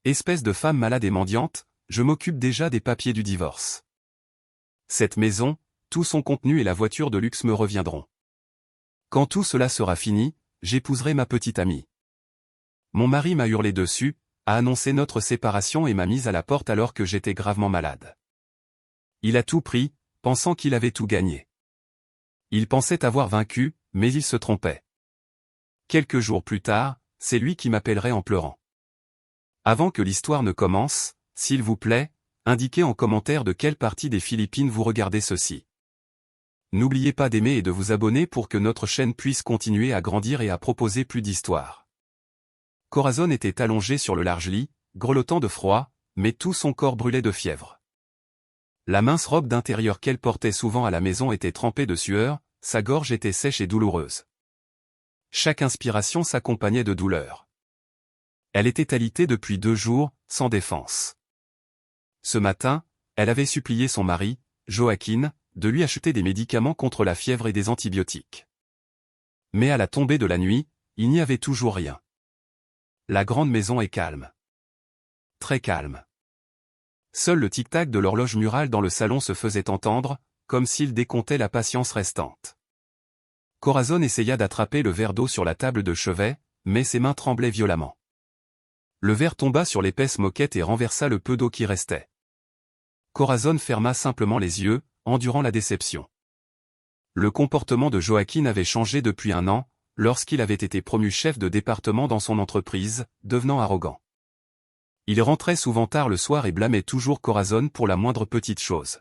Espèce de femme malade et mendiante, je m'occupe déjà des papiers du divorce. Cette maison, tout son contenu et la voiture de luxe me reviendront. Quand tout cela sera fini, j'épouserai ma petite amie. Mon mari m'a hurlé dessus, a annoncé notre séparation et m'a mise à la porte alors que j'étais gravement malade. Il a tout pris, pensant qu'il avait tout gagné. Il pensait avoir vaincu, mais il se trompait. Quelques jours plus tard, c'est lui qui m'appellerait en pleurant. Avant que l'histoire ne commence, s'il vous plaît, indiquez en commentaire de quelle partie des Philippines vous regardez ceci. N'oubliez pas d'aimer et de vous abonner pour que notre chaîne puisse continuer à grandir et à proposer plus d'histoires. Corazon était allongé sur le large lit, grelottant de froid, mais tout son corps brûlait de fièvre. La mince robe d'intérieur qu'elle portait souvent à la maison était trempée de sueur, sa gorge était sèche et douloureuse. Chaque inspiration s'accompagnait de douleur. Elle était alitée depuis 2 jours, sans défense. Ce matin, elle avait supplié son mari, Joaquin, de lui acheter des médicaments contre la fièvre et des antibiotiques. Mais à la tombée de la nuit, il n'y avait toujours rien. La grande maison est calme. Très calme. Seul le tic-tac de l'horloge murale dans le salon se faisait entendre, comme s'il décomptait la patience restante. Corazon essaya d'attraper le verre d'eau sur la table de chevet, mais ses mains tremblaient violemment. Le verre tomba sur l'épaisse moquette et renversa le peu d'eau qui restait. Corazon ferma simplement les yeux, endurant la déception. Le comportement de Joaquin avait changé depuis 1 an, lorsqu'il avait été promu chef de département dans son entreprise, devenant arrogant. Il rentrait souvent tard le soir et blâmait toujours Corazon pour la moindre petite chose.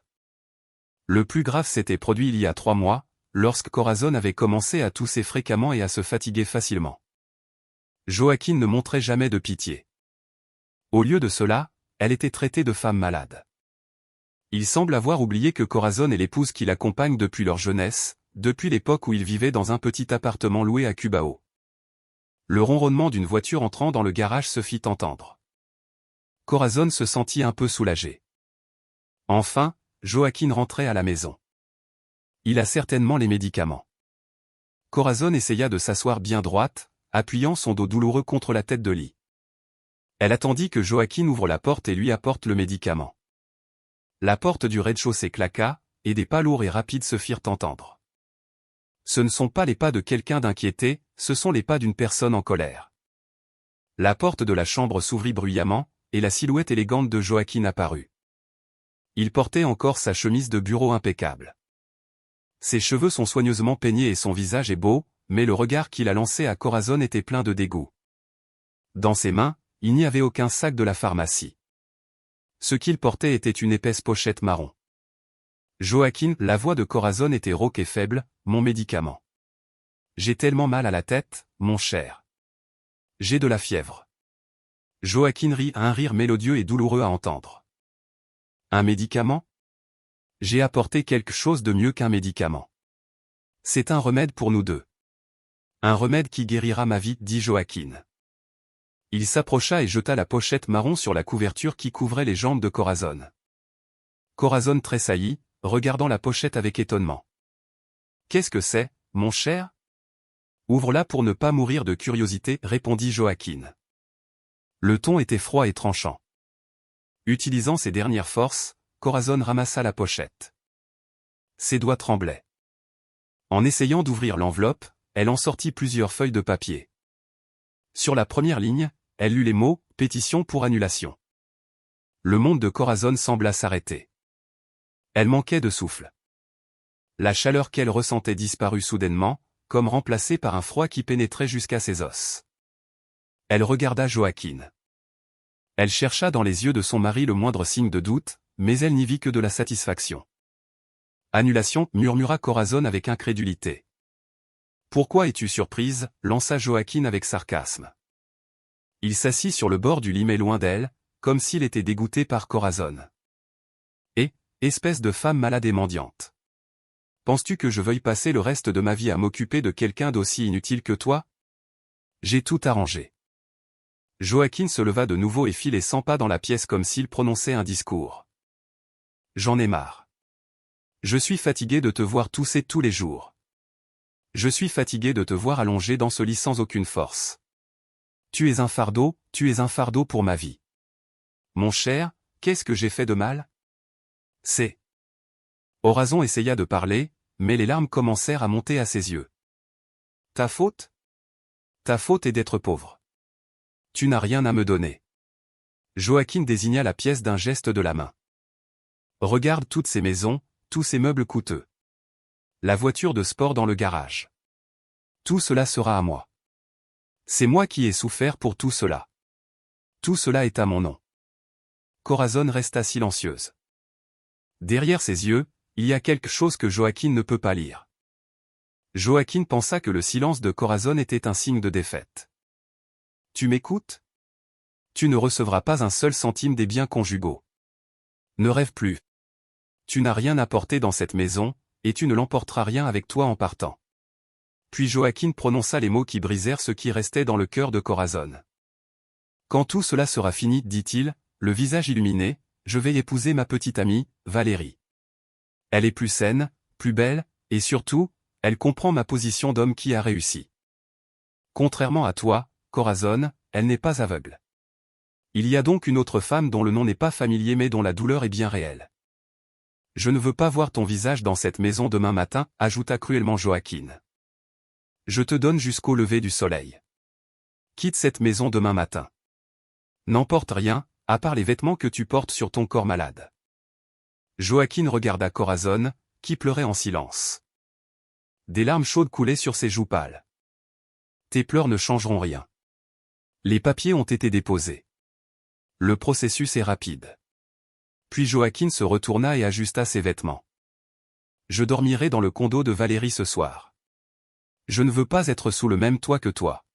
Le plus grave s'était produit il y a 3 mois, lorsque Corazon avait commencé à tousser fréquemment et à se fatiguer facilement. Joaquin ne montrait jamais de pitié. Au lieu de cela, elle était traitée de femme malade. Il semble avoir oublié que Corazon est l'épouse qui l'accompagne depuis leur jeunesse, depuis l'époque où ils vivaient dans un petit appartement loué à Cubao. Le ronronnement d'une voiture entrant dans le garage se fit entendre. Corazon se sentit un peu soulagé. Enfin, Joaquin rentrait à la maison. Il a certainement les médicaments. Corazon essaya de s'asseoir bien droite, appuyant son dos douloureux contre la tête de lit. Elle attendit que Joaquin ouvre la porte et lui apporte le médicament. La porte du rez-de-chaussée claqua, et des pas lourds et rapides se firent entendre. Ce ne sont pas les pas de quelqu'un d'inquiété, ce sont les pas d'une personne en colère. La porte de la chambre s'ouvrit bruyamment, et la silhouette élégante de Joaquin apparut. Il portait encore sa chemise de bureau impeccable. Ses cheveux sont soigneusement peignés et son visage est beau, mais le regard qu'il a lancé à Corazon était plein de dégoût. Dans ses mains, il n'y avait aucun sac de la pharmacie. Ce qu'il portait était une épaisse pochette marron. Joaquin, la voix de Corazon était rauque et faible, mon médicament. J'ai tellement mal à la tête, mon cher. J'ai de la fièvre. Joaquin rit un rire mélodieux et douloureux à entendre. Un médicament? J'ai apporté quelque chose de mieux qu'un médicament. C'est un remède pour nous deux. Un remède qui guérira ma vie, dit Joaquin. Il s'approcha et jeta la pochette marron sur la couverture qui couvrait les jambes de Corazon. Corazon tressaillit, regardant la pochette avec étonnement. Qu'est-ce que c'est, mon cher? Ouvre-la pour ne pas mourir de curiosité, répondit Joaquin. Le ton était froid et tranchant. Utilisant ses dernières forces, Corazon ramassa la pochette. Ses doigts tremblaient. En essayant d'ouvrir l'enveloppe, elle en sortit plusieurs feuilles de papier. Sur la première ligne, elle lut les mots « Pétition pour annulation ». Le monde de Corazon sembla s'arrêter. Elle manquait de souffle. La chaleur qu'elle ressentait disparut soudainement, comme remplacée par un froid qui pénétrait jusqu'à ses os. Elle regarda Joaquin. Elle chercha dans les yeux de son mari le moindre signe de doute, mais elle n'y vit que de la satisfaction. Annulation, murmura Corazon avec incrédulité. Pourquoi es-tu surprise, lança Joaquin avec sarcasme. Il s'assit sur le bord du lit mais loin d'elle, comme s'il était dégoûté par Corazon. Et, espèce de femme malade et mendiante. Penses-tu que je veuille passer le reste de ma vie à m'occuper de quelqu'un d'aussi inutile que toi? J'ai tout arrangé. Joaquin se leva de nouveau et fit les 100 pas dans la pièce comme s'il prononçait un discours. J'en ai marre. Je suis fatigué de te voir tousser tous les jours. Je suis fatigué de te voir allongé dans ce lit sans aucune force. Tu es un fardeau pour ma vie. Mon cher, qu'est-ce que j'ai fait de mal? C'est. Orason essaya de parler, mais les larmes commencèrent à monter à ses yeux. Ta faute? Ta faute est d'être pauvre. Tu n'as rien à me donner. Joaquin désigna la pièce d'un geste de la main. Regarde toutes ces maisons, tous ces meubles coûteux. La voiture de sport dans le garage. Tout cela sera à moi. C'est moi qui ai souffert pour tout cela. Tout cela est à mon nom. Corazon resta silencieuse. Derrière ses yeux, il y a quelque chose que Joaquin ne peut pas lire. Joaquin pensa que le silence de Corazon était un signe de défaite. Tu m'écoutes? Tu ne recevras pas un seul centime des biens conjugaux. Ne rêve plus. Tu n'as rien apporté dans cette maison, et tu ne l'emporteras rien avec toi en partant. Puis Joaquin prononça les mots qui brisèrent ce qui restait dans le cœur de Corazon. Quand tout cela sera fini, dit-il, le visage illuminé, je vais épouser ma petite amie, Valérie. Elle est plus saine, plus belle, et surtout, elle comprend ma position d'homme qui a réussi. Contrairement à toi, Corazon, elle n'est pas aveugle. Il y a donc une autre femme dont le nom n'est pas familier mais dont la douleur est bien réelle. Je ne veux pas voir ton visage dans cette maison demain matin, ajouta cruellement Joaquin. Je te donne jusqu'au lever du soleil. Quitte cette maison demain matin. N'emporte rien, à part les vêtements que tu portes sur ton corps malade. Joaquin regarda Corazon, qui pleurait en silence. Des larmes chaudes coulaient sur ses joues pâles. Tes pleurs ne changeront rien. Les papiers ont été déposés. Le processus est rapide. Puis Joaquin se retourna et ajusta ses vêtements. Je dormirai dans le condo de Valérie ce soir. Je ne veux pas être sous le même toit que toi.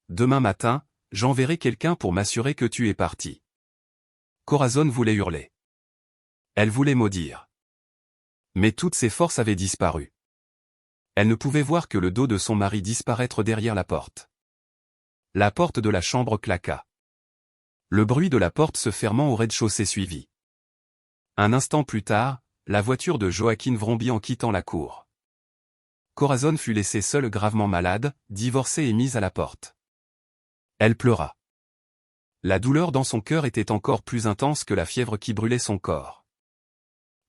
Demain matin, j'enverrai quelqu'un pour m'assurer que tu es parti. Corazon voulait hurler. Elle voulait maudire. Mais toutes ses forces avaient disparu. Elle ne pouvait voir que le dos de son mari disparaître derrière la porte. La porte de la chambre claqua. Le bruit de la porte se fermant au rez-de-chaussée suivit. Un instant plus tard, la voiture de Joaquin vrombit en quittant la cour. Corazon fut laissée seule gravement malade, divorcée et mise à la porte. Elle pleura. La douleur dans son cœur était encore plus intense que la fièvre qui brûlait son corps.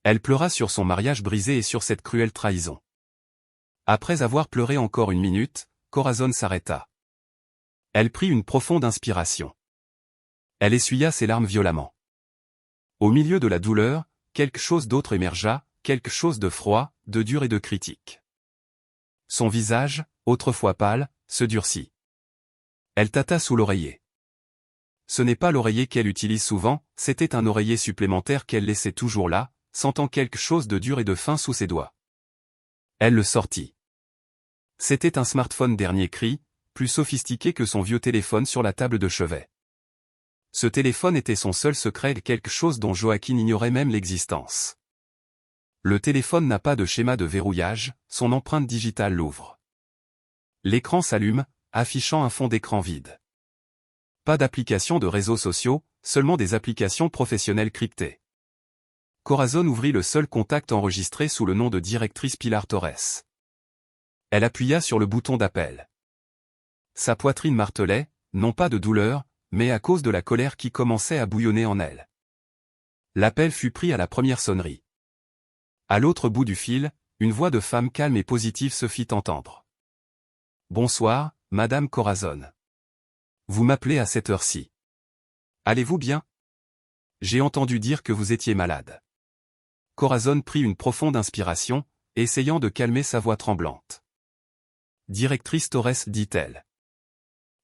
Elle pleura sur son mariage brisé et sur cette cruelle trahison. Après avoir pleuré encore une minute, Corazon s'arrêta. Elle prit une profonde inspiration. Elle essuya ses larmes violemment. Au milieu de la douleur, quelque chose d'autre émergea, quelque chose de froid, de dur et de critique. Son visage, autrefois pâle, se durcit. Elle tâta sous l'oreiller. Ce n'est pas l'oreiller qu'elle utilise souvent, c'était un oreiller supplémentaire qu'elle laissait toujours là, sentant quelque chose de dur et de fin sous ses doigts. Elle le sortit. C'était un smartphone dernier cri, plus sophistiqué que son vieux téléphone sur la table de chevet. Ce téléphone était son seul secret, quelque chose dont Joaquin ignorait même l'existence. Le téléphone n'a pas de schéma de verrouillage, son empreinte digitale l'ouvre. L'écran s'allume, affichant un fond d'écran vide. Pas d'application de réseaux sociaux, seulement des applications professionnelles cryptées. Corazon ouvrit le seul contact enregistré sous le nom de directrice Pilar Torres. Elle appuya sur le bouton d'appel. Sa poitrine martelait, non pas de douleur, mais à cause de la colère qui commençait à bouillonner en elle. L'appel fut pris à la première sonnerie. À l'autre bout du fil, une voix de femme calme et positive se fit entendre. « Bonsoir, Madame Corazon. Vous m'appelez à cette heure-ci. Allez-vous bien? J'ai entendu dire que vous étiez malade. » Corazon prit une profonde inspiration, essayant de calmer sa voix tremblante. « Directrice Torres, dit-elle. »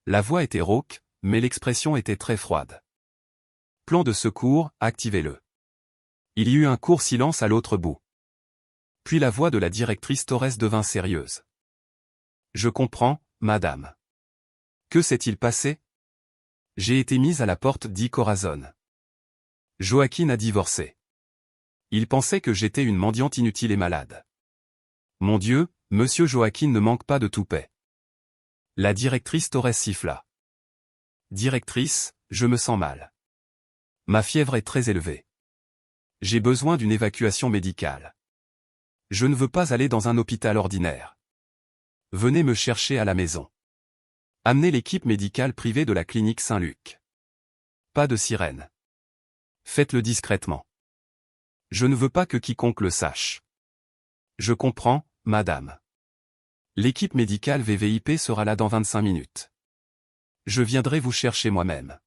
La voix était rauque, mais l'expression était très froide. « Plan de secours, activez-le. » Il y eut un court silence à l'autre bout. Puis la voix de la directrice Torres devint sérieuse. « Je comprends, madame. Que s'est-il passé? J'ai été mise à la porte, dit Corazon. Joaquin a divorcé. Il pensait que j'étais une mendiante inutile et malade. Mon Dieu, monsieur Joaquin ne manque pas de toupet. La directrice Torres siffla. Directrice, je me sens mal. Ma fièvre est très élevée. J'ai besoin d'une évacuation médicale. Je ne veux pas aller dans un hôpital ordinaire. Venez me chercher à la maison. Amenez l'équipe médicale privée de la clinique Saint-Luc. Pas de sirène. Faites-le discrètement. Je ne veux pas que quiconque le sache. Je comprends, madame. L'équipe médicale VVIP sera là dans 25 minutes. Je viendrai vous chercher moi-même.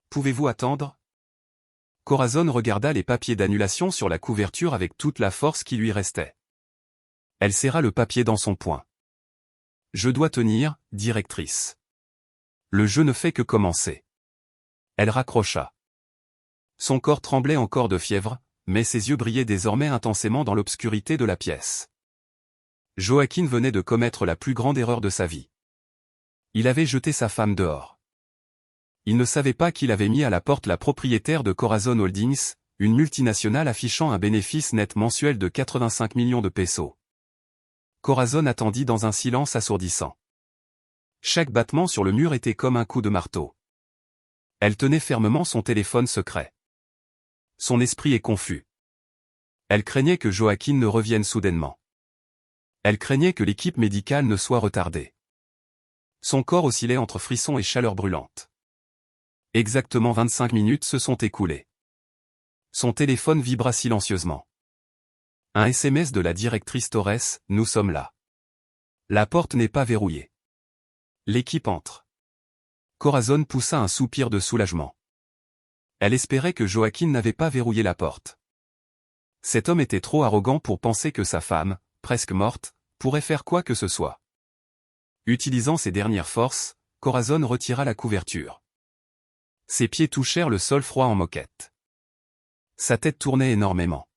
Pouvez-vous attendre? Corazon regarda les papiers d'annulation sur la couverture avec toute la force qui lui restait. Elle serra le papier dans son poing. Je dois tenir, directrice. Le jeu ne fait que commencer. Elle raccrocha. Son corps tremblait encore de fièvre, mais ses yeux brillaient désormais intensément dans l'obscurité de la pièce. Joaquin venait de commettre la plus grande erreur de sa vie. Il avait jeté sa femme dehors. Il ne savait pas qu'il avait mis à la porte la propriétaire de Corazon Holdings, une multinationale affichant un bénéfice net mensuel de 85 millions de pesos. Corazon attendit dans un silence assourdissant. Chaque battement sur le mur était comme un coup de marteau. Elle tenait fermement son téléphone secret. Son esprit est confus. Elle craignait que Joaquin ne revienne soudainement. Elle craignait que l'équipe médicale ne soit retardée. Son corps oscillait entre frissons et chaleur brûlante. Exactement 25 minutes se sont écoulées. Son téléphone vibra silencieusement. Un SMS de la directrice Torres, nous sommes là. La porte n'est pas verrouillée. L'équipe entre. Corazon poussa un soupir de soulagement. Elle espérait que Joaquin n'avait pas verrouillé la porte. Cet homme était trop arrogant pour penser que sa femme, presque morte, pourrait faire quoi que ce soit. Utilisant ses dernières forces, Corazon retira la couverture. Ses pieds touchèrent le sol froid en moquette. Sa tête tournait énormément.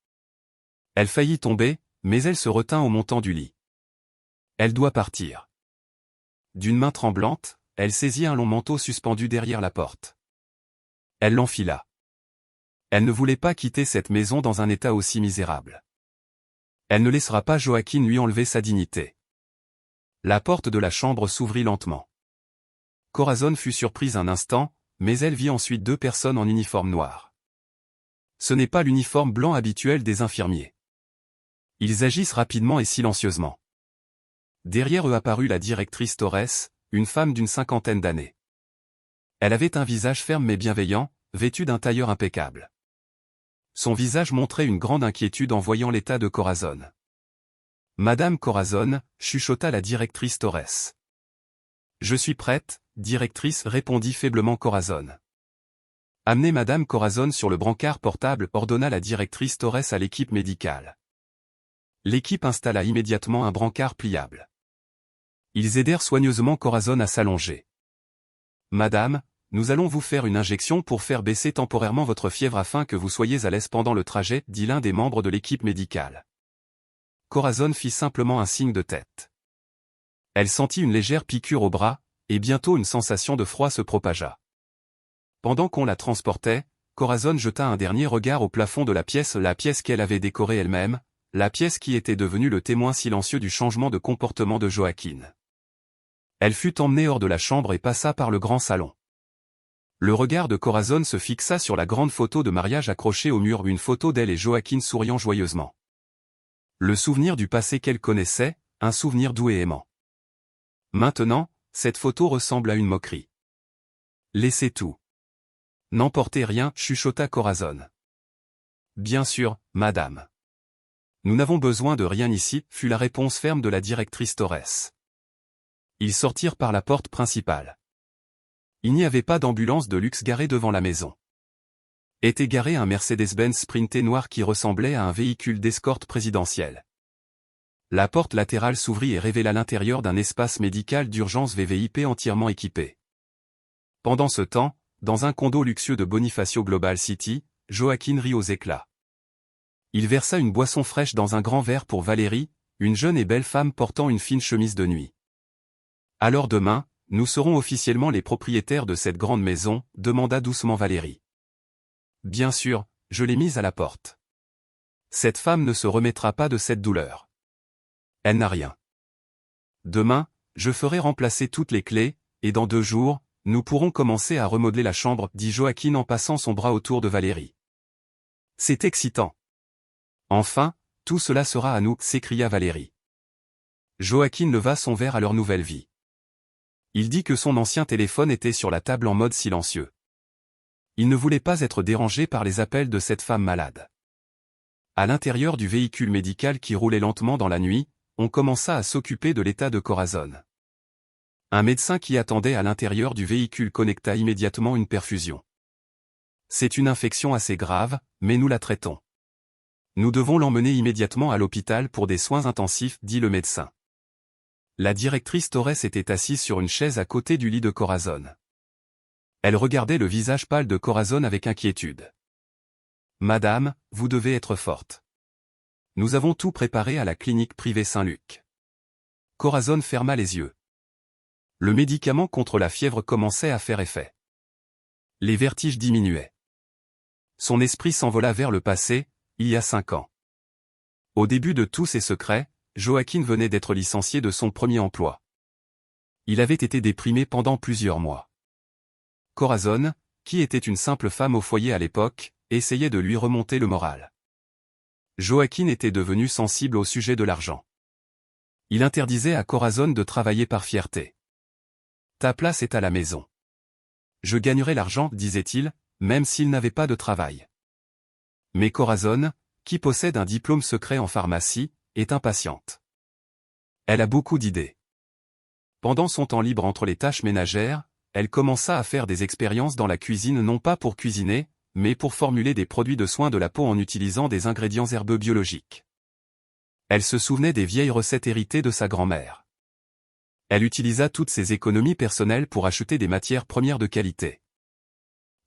Elle faillit tomber, mais elle se retint au montant du lit. Elle doit partir. D'une main tremblante, elle saisit un long manteau suspendu derrière la porte. Elle l'enfila. Elle ne voulait pas quitter cette maison dans un état aussi misérable. Elle ne laissera pas Joaquin lui enlever sa dignité. La porte de la chambre s'ouvrit lentement. Corazon fut surprise un instant, mais elle vit ensuite deux personnes en uniforme noir. Ce n'est pas l'uniforme blanc habituel des infirmiers. Ils agissent rapidement et silencieusement. Derrière eux apparut la directrice Torres, une femme d'une cinquantaine d'années. Elle avait un visage ferme mais bienveillant, vêtue d'un tailleur impeccable. Son visage montrait une grande inquiétude en voyant l'état de Corazon. « Madame Corazon » chuchota la directrice Torres. « Je suis prête, directrice » répondit faiblement Corazon. « Amenez Madame Corazon sur le brancard portable » ordonna la directrice Torres à l'équipe médicale. L'équipe installa immédiatement un brancard pliable. Ils aidèrent soigneusement Corazon à s'allonger. « Madame, nous allons vous faire une injection pour faire baisser temporairement votre fièvre afin que vous soyez à l'aise pendant le trajet » dit l'un des membres de l'équipe médicale. Corazon fit simplement un signe de tête. Elle sentit une légère piqûre au bras, et bientôt une sensation de froid se propagea. Pendant qu'on la transportait, Corazon jeta un dernier regard au plafond de la pièce qu'elle avait décorée elle-même, la pièce qui était devenue le témoin silencieux du changement de comportement de Joaquin. Elle fut emmenée hors de la chambre et passa par le grand salon. Le regard de Corazon se fixa sur la grande photo de mariage accrochée au mur, une photo d'elle et Joaquin souriant joyeusement. Le souvenir du passé qu'elle connaissait, un souvenir doux et aimant. Maintenant, cette photo ressemble à une moquerie. Laissez tout. N'emportez rien, chuchota Corazon. Bien sûr, madame. Nous n'avons besoin de rien ici, fut la réponse ferme de la directrice Torres. Ils sortirent par la porte principale. Il n'y avait pas d'ambulance de luxe garée devant la maison. Était garé un Mercedes-Benz Sprinter noir qui ressemblait à un véhicule d'escorte présidentielle. La porte latérale s'ouvrit et révéla l'intérieur d'un espace médical d'urgence VVIP entièrement équipé. Pendant ce temps, dans un condo luxueux de Bonifacio Global City, Joaquin rit aux éclats. Il versa une boisson fraîche dans un grand verre pour Valérie, une jeune et belle femme portant une fine chemise de nuit. « Alors demain, nous serons officiellement les propriétaires de cette grande maison » demanda doucement Valérie. « Bien sûr, je l'ai mise à la porte. Cette femme ne se remettra pas de cette douleur. Elle n'a rien. Demain, je ferai remplacer toutes les clés, et dans 2 jours, nous pourrons commencer à remodeler la chambre » dit Joaquin en passant son bras autour de Valérie. « C'est excitant. Enfin, tout cela sera à nous » s'écria Valérie. Joaquin leva son verre à leur nouvelle vie. Il dit que son ancien téléphone était sur la table en mode silencieux. Il ne voulait pas être dérangé par les appels de cette femme malade. À l'intérieur du véhicule médical qui roulait lentement dans la nuit, on commença à s'occuper de l'état de Corazon. Un médecin qui attendait à l'intérieur du véhicule connecta immédiatement une perfusion. C'est une infection assez grave, mais nous la traitons. Nous devons l'emmener immédiatement à l'hôpital pour des soins intensifs, dit le médecin. La directrice Torres était assise sur une chaise à côté du lit de Corazon. Elle regardait le visage pâle de Corazon avec inquiétude. « Madame, vous devez être forte. Nous avons tout préparé à la clinique privée Saint-Luc. » Corazon ferma les yeux. Le médicament contre la fièvre commençait à faire effet. Les vertiges diminuaient. Son esprit s'envola vers le passé, il y a 5 ans. Au début de tous ces secrets, Joaquin venait d'être licencié de son premier emploi. Il avait été déprimé pendant plusieurs mois. Corazon, qui était une simple femme au foyer à l'époque, essayait de lui remonter le moral. Joaquin était devenu sensible au sujet de l'argent. Il interdisait à Corazon de travailler par fierté. « Ta place est à la maison. Je gagnerai l'argent, disait-il, même s'il n'avait pas de travail. » Mais Corazon, qui possède un diplôme secret en pharmacie, est impatiente. Elle a beaucoup d'idées. Pendant son temps libre entre les tâches ménagères, elle commença à faire des expériences dans la cuisine non pas pour cuisiner, mais pour formuler des produits de soins de la peau en utilisant des ingrédients herbeux biologiques. Elle se souvenait des vieilles recettes héritées de sa grand-mère. Elle utilisa toutes ses économies personnelles pour acheter des matières premières de qualité.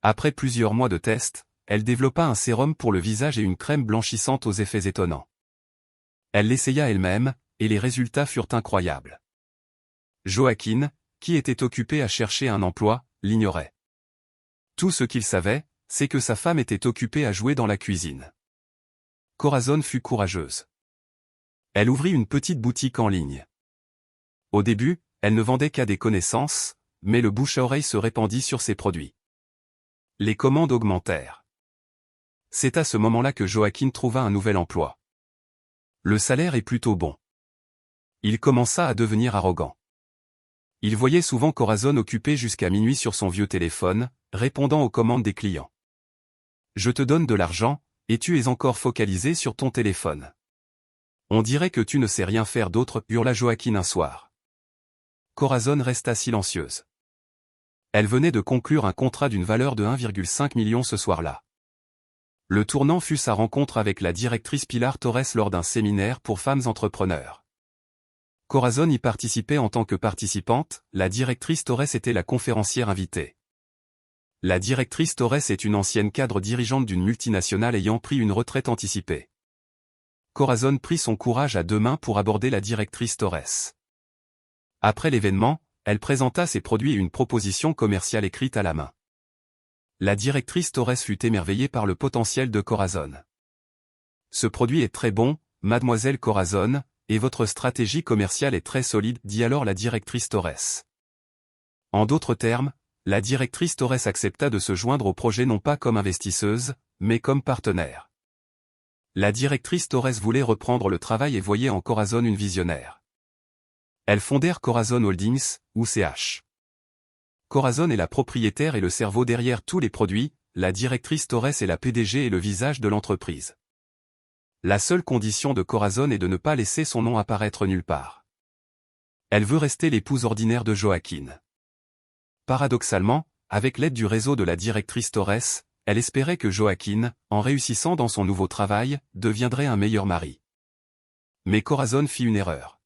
Après plusieurs mois de tests, elle développa un sérum pour le visage et une crème blanchissante aux effets étonnants. Elle l'essaya elle-même, et les résultats furent incroyables. Joaquin, qui était occupé à chercher un emploi, l'ignorait. Tout ce qu'il savait, c'est que sa femme était occupée à jouer dans la cuisine. Corazon fut courageuse. Elle ouvrit une petite boutique en ligne. Au début, elle ne vendait qu'à des connaissances, mais le bouche-à-oreille se répandit sur ses produits. Les commandes augmentèrent. C'est à ce moment-là que Joaquin trouva un nouvel emploi. Le salaire est plutôt bon. Il commença à devenir arrogant. Il voyait souvent Corazon occupé jusqu'à minuit sur son vieux téléphone, répondant aux commandes des clients. « Je te donne de l'argent, et tu es encore focalisé sur ton téléphone. On dirait que tu ne sais rien faire d'autre, hurla Joaquin un soir. Corazon resta silencieuse. Elle venait de conclure un contrat d'une valeur de 1,5 million ce soir-là. Le tournant fut sa rencontre avec la directrice Pilar Torres lors d'un séminaire pour femmes entrepreneurs. Corazon y participait en tant que participante, la directrice Torres était la conférencière invitée. La directrice Torres est une ancienne cadre dirigeante d'une multinationale ayant pris une retraite anticipée. Corazon prit son courage à deux mains pour aborder la directrice Torres. Après l'événement, elle présenta ses produits et une proposition commerciale écrite à la main. La directrice Torres fut émerveillée par le potentiel de Corazon. « Ce produit est très bon, mademoiselle Corazon, et votre stratégie commerciale est très solide, dit alors la directrice Torres. » En d'autres termes, la directrice Torres accepta de se joindre au projet non pas comme investisseuse, mais comme partenaire. La directrice Torres voulait reprendre le travail et voyait en Corazon une visionnaire. Elles fondèrent Corazon Holdings, ou CH. Corazon est la propriétaire et le cerveau derrière tous les produits, la directrice Torres est la PDG et le visage de l'entreprise. La seule condition de Corazon est de ne pas laisser son nom apparaître nulle part. Elle veut rester l'épouse ordinaire de Joaquin. Paradoxalement, avec l'aide du réseau de la directrice Torres, elle espérait que Joaquin, en réussissant dans son nouveau travail, deviendrait un meilleur mari. Mais Corazon fit une erreur.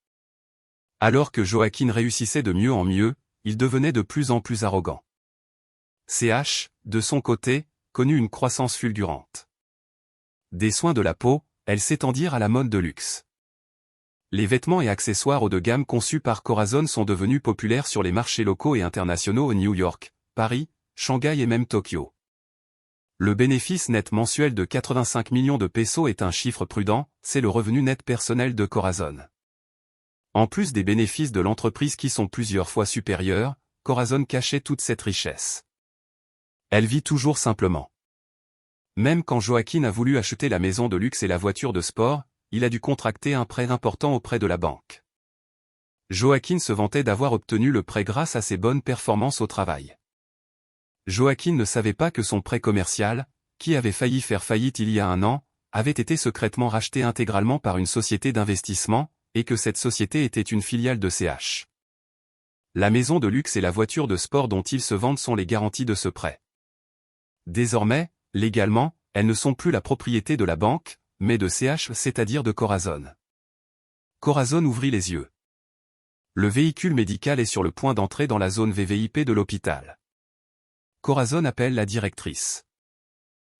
Alors que Joaquin réussissait de mieux en mieux, il devenait de plus en plus arrogant. CH, de son côté, connut une croissance fulgurante. Des soins de la peau, elles s'étendirent à la mode de luxe. Les vêtements et accessoires haut de gamme conçus par Corazon sont devenus populaires sur les marchés locaux et internationaux au New York, Paris, Shanghai et même Tokyo. Le bénéfice net mensuel de 85 millions de pesos est un chiffre prudent, c'est le revenu net personnel de Corazon. En plus des bénéfices de l'entreprise qui sont plusieurs fois supérieurs, Corazon cachait toute cette richesse. Elle vit toujours simplement. Même quand Joaquin a voulu acheter la maison de luxe et la voiture de sport, il a dû contracter un prêt important auprès de la banque. Joaquin se vantait d'avoir obtenu le prêt grâce à ses bonnes performances au travail. Joaquin ne savait pas que son prêt commercial, qui avait failli faire faillite il y a un an, avait été secrètement racheté intégralement par une société d'investissement, et que cette société était une filiale de CH. La maison de luxe et la voiture de sport dont ils se vendent sont les garanties de ce prêt. Désormais, légalement, elles ne sont plus la propriété de la banque, mais de CH, c'est-à-dire de Corazon. Corazon ouvrit les yeux. Le véhicule médical est sur le point d'entrer dans la zone VVIP de l'hôpital. Corazon appelle la directrice.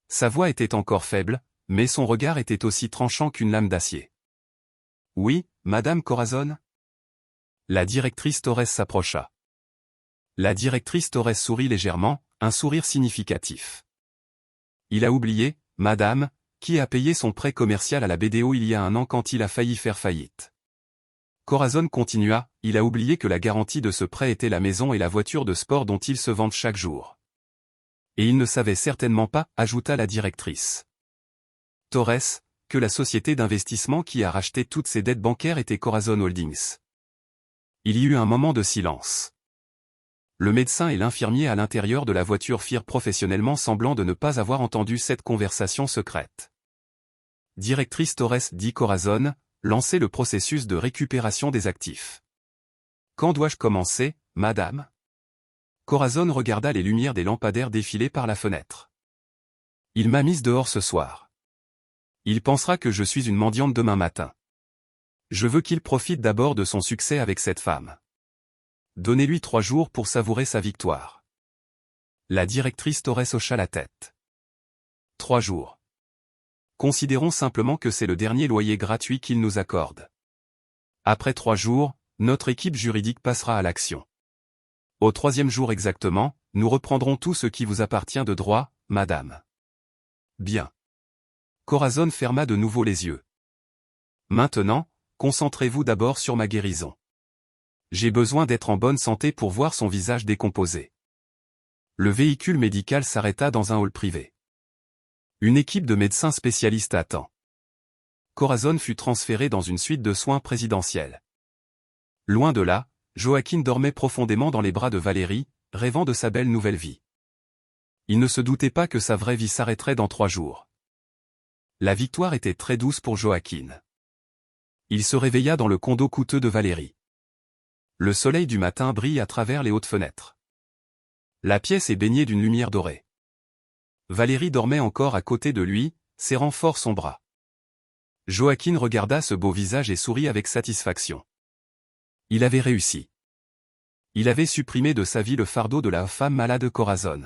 Sa voix était encore faible, mais son regard était aussi tranchant qu'une lame d'acier. « Oui, Madame Corazon ?» La directrice Torres s'approcha. La directrice Torres sourit légèrement, un sourire significatif. « Il a oublié, Madame, qui a payé son prêt commercial à la BDO il y a un an quand il a failli faire faillite. » Corazon continua, « Il a oublié que la garantie de ce prêt était la maison et la voiture de sport dont ils se vendent chaque jour. » Et il ne savait certainement pas, ajouta la directrice Torres, que la société d'investissement qui a racheté toutes ses dettes bancaires était Corazon Holdings. Il y eut un moment de silence. Le médecin et l'infirmier à l'intérieur de la voiture firent professionnellement semblant de ne pas avoir entendu cette conversation secrète. Directrice Torres, dit Corazon, lancez le processus de récupération des actifs. Quand dois-je commencer, madame ? Corazon regarda les lumières des lampadaires défiler par la fenêtre. Il m'a mise dehors ce soir. Il pensera que je suis une mendiante demain matin. Je veux qu'il profite d'abord de son succès avec cette femme. Donnez-lui 3 jours pour savourer sa victoire. La directrice Torres hocha la tête. 3 jours. Considérons simplement que c'est le dernier loyer gratuit qu'il nous accorde. Après 3 jours, notre équipe juridique passera à l'action. Au 3e jour exactement, nous reprendrons tout ce qui vous appartient de droit, madame. Bien. Corazon ferma de nouveau les yeux. Maintenant, concentrez-vous d'abord sur ma guérison. J'ai besoin d'être en bonne santé pour voir son visage décomposé. Le véhicule médical s'arrêta dans un hall privé. Une équipe de médecins spécialistes attend. Corazon fut transféré dans une suite de soins présidentiels. Loin de là, Joaquin dormait profondément dans les bras de Valérie, rêvant de sa belle nouvelle vie. Il ne se doutait pas que sa vraie vie s'arrêterait dans 3 jours. La victoire était très douce pour Joaquin. Il se réveilla dans le condo coûteux de Valérie. Le soleil du matin brille à travers les hautes fenêtres. La pièce est baignée d'une lumière dorée. Valérie dormait encore à côté de lui, serrant fort son bras. Joaquin regarda ce beau visage et sourit avec satisfaction. Il avait réussi. Il avait supprimé de sa vie le fardeau de la femme malade Corazon.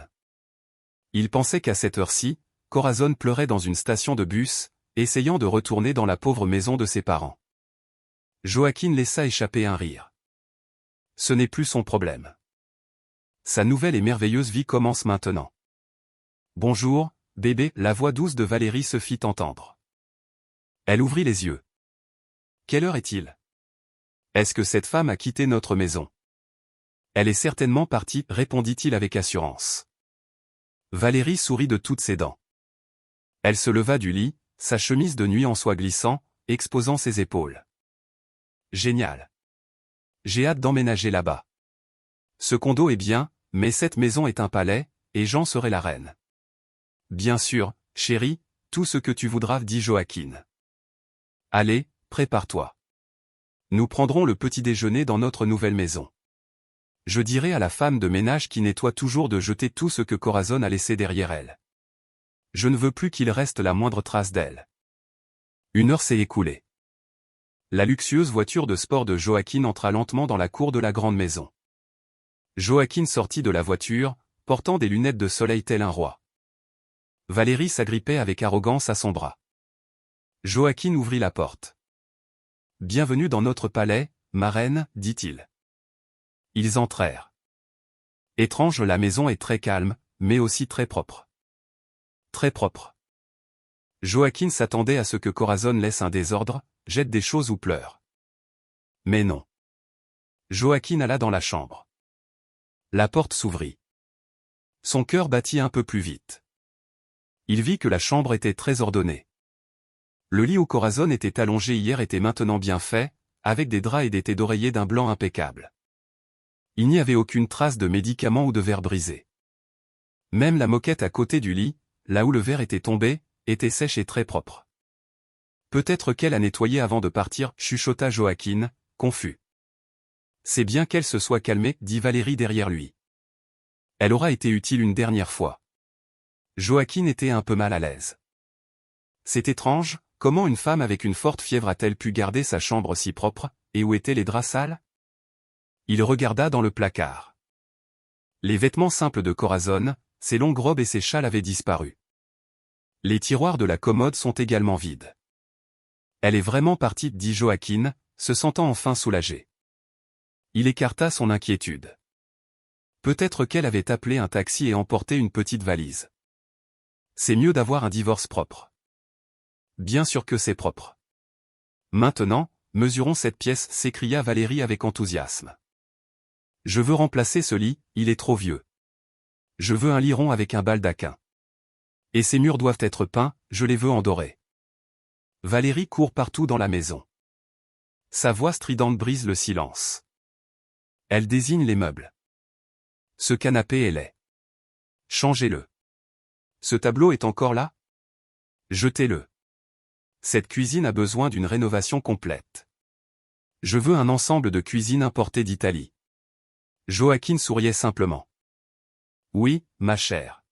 Il pensait qu'à cette heure-ci, Corazon pleurait dans une station de bus, essayant de retourner dans la pauvre maison de ses parents. Joaquin laissa échapper un rire. Ce n'est plus son problème. Sa nouvelle et merveilleuse vie commence maintenant. Bonjour, bébé, la voix douce de Valérie se fit entendre. Elle ouvrit les yeux. Quelle heure est-il ? Est-ce que cette femme a quitté notre maison ? Elle est certainement partie, répondit-il avec assurance. Valérie sourit de toutes ses dents. Elle se leva du lit, sa chemise de nuit en soie glissant, exposant ses épaules. Génial. J'ai hâte d'emménager là-bas. Ce condo est bien, mais cette maison est un palais, et j'en serai la reine. Bien sûr, chérie, tout ce que tu voudras, dit Joaquin. Allez, prépare-toi. Nous prendrons le petit déjeuner dans notre nouvelle maison. Je dirai à la femme de ménage qui nettoie toujours de jeter tout ce que Corazon a laissé derrière elle. Je ne veux plus qu'il reste la moindre trace d'elle. 1 heure s'est écoulée. La luxueuse voiture de sport de Joaquin entra lentement dans la cour de la grande maison. Joaquin sortit de la voiture, portant des lunettes de soleil tel un roi. Valérie s'agrippait avec arrogance à son bras. Joaquin ouvrit la porte. « Bienvenue dans notre palais, ma reine, dit-il. Ils entrèrent. Étrange, la maison est très calme, mais aussi très propre. Très propre. Joaquin s'attendait à ce que Corazon laisse un désordre, jette des choses ou pleure. Mais non. Joaquin alla dans la chambre. La porte s'ouvrit. Son cœur battit un peu plus vite. Il vit que la chambre était très ordonnée. Le lit où Corazon était allongé hier était maintenant bien fait, avec des draps et des thés d'oreiller d'un blanc impeccable. Il n'y avait aucune trace de médicaments ou de verre brisé. Même la moquette à côté du lit, là où le verre était tombé, était sèche et très propre. Peut-être qu'elle a nettoyé avant de partir, chuchota Joaquin, confus. C'est bien qu'elle se soit calmée, dit Valérie derrière lui. Elle aura été utile une dernière fois. Joaquin était un peu mal à l'aise. C'est étrange, comment une femme avec une forte fièvre a-t-elle pu garder sa chambre si propre, et où étaient les draps sales? Il regarda dans le placard. Les vêtements simples de Corazon, ses longues robes et ses châles avaient disparu. Les tiroirs de la commode sont également vides. Elle est vraiment partie, dit Joaquin, se sentant enfin soulagé. Il écarta son inquiétude. Peut-être qu'elle avait appelé un taxi et emporté une petite valise. C'est mieux d'avoir un divorce propre. Bien sûr que c'est propre. Maintenant, mesurons cette pièce, s'écria Valérie avec enthousiasme. Je veux remplacer ce lit, il est trop vieux. Je veux un lit rond avec un baldaquin. Et ces murs doivent être peints, je les veux en doré. Valérie court partout dans la maison. Sa voix stridente brise le silence. Elle désigne les meubles. Ce canapé est laid. Changez-le. Ce tableau est encore là? Jetez-le. Cette cuisine a besoin d'une rénovation complète. Je veux un ensemble de cuisine importée d'Italie. Joaquin souriait simplement. Oui, ma chère.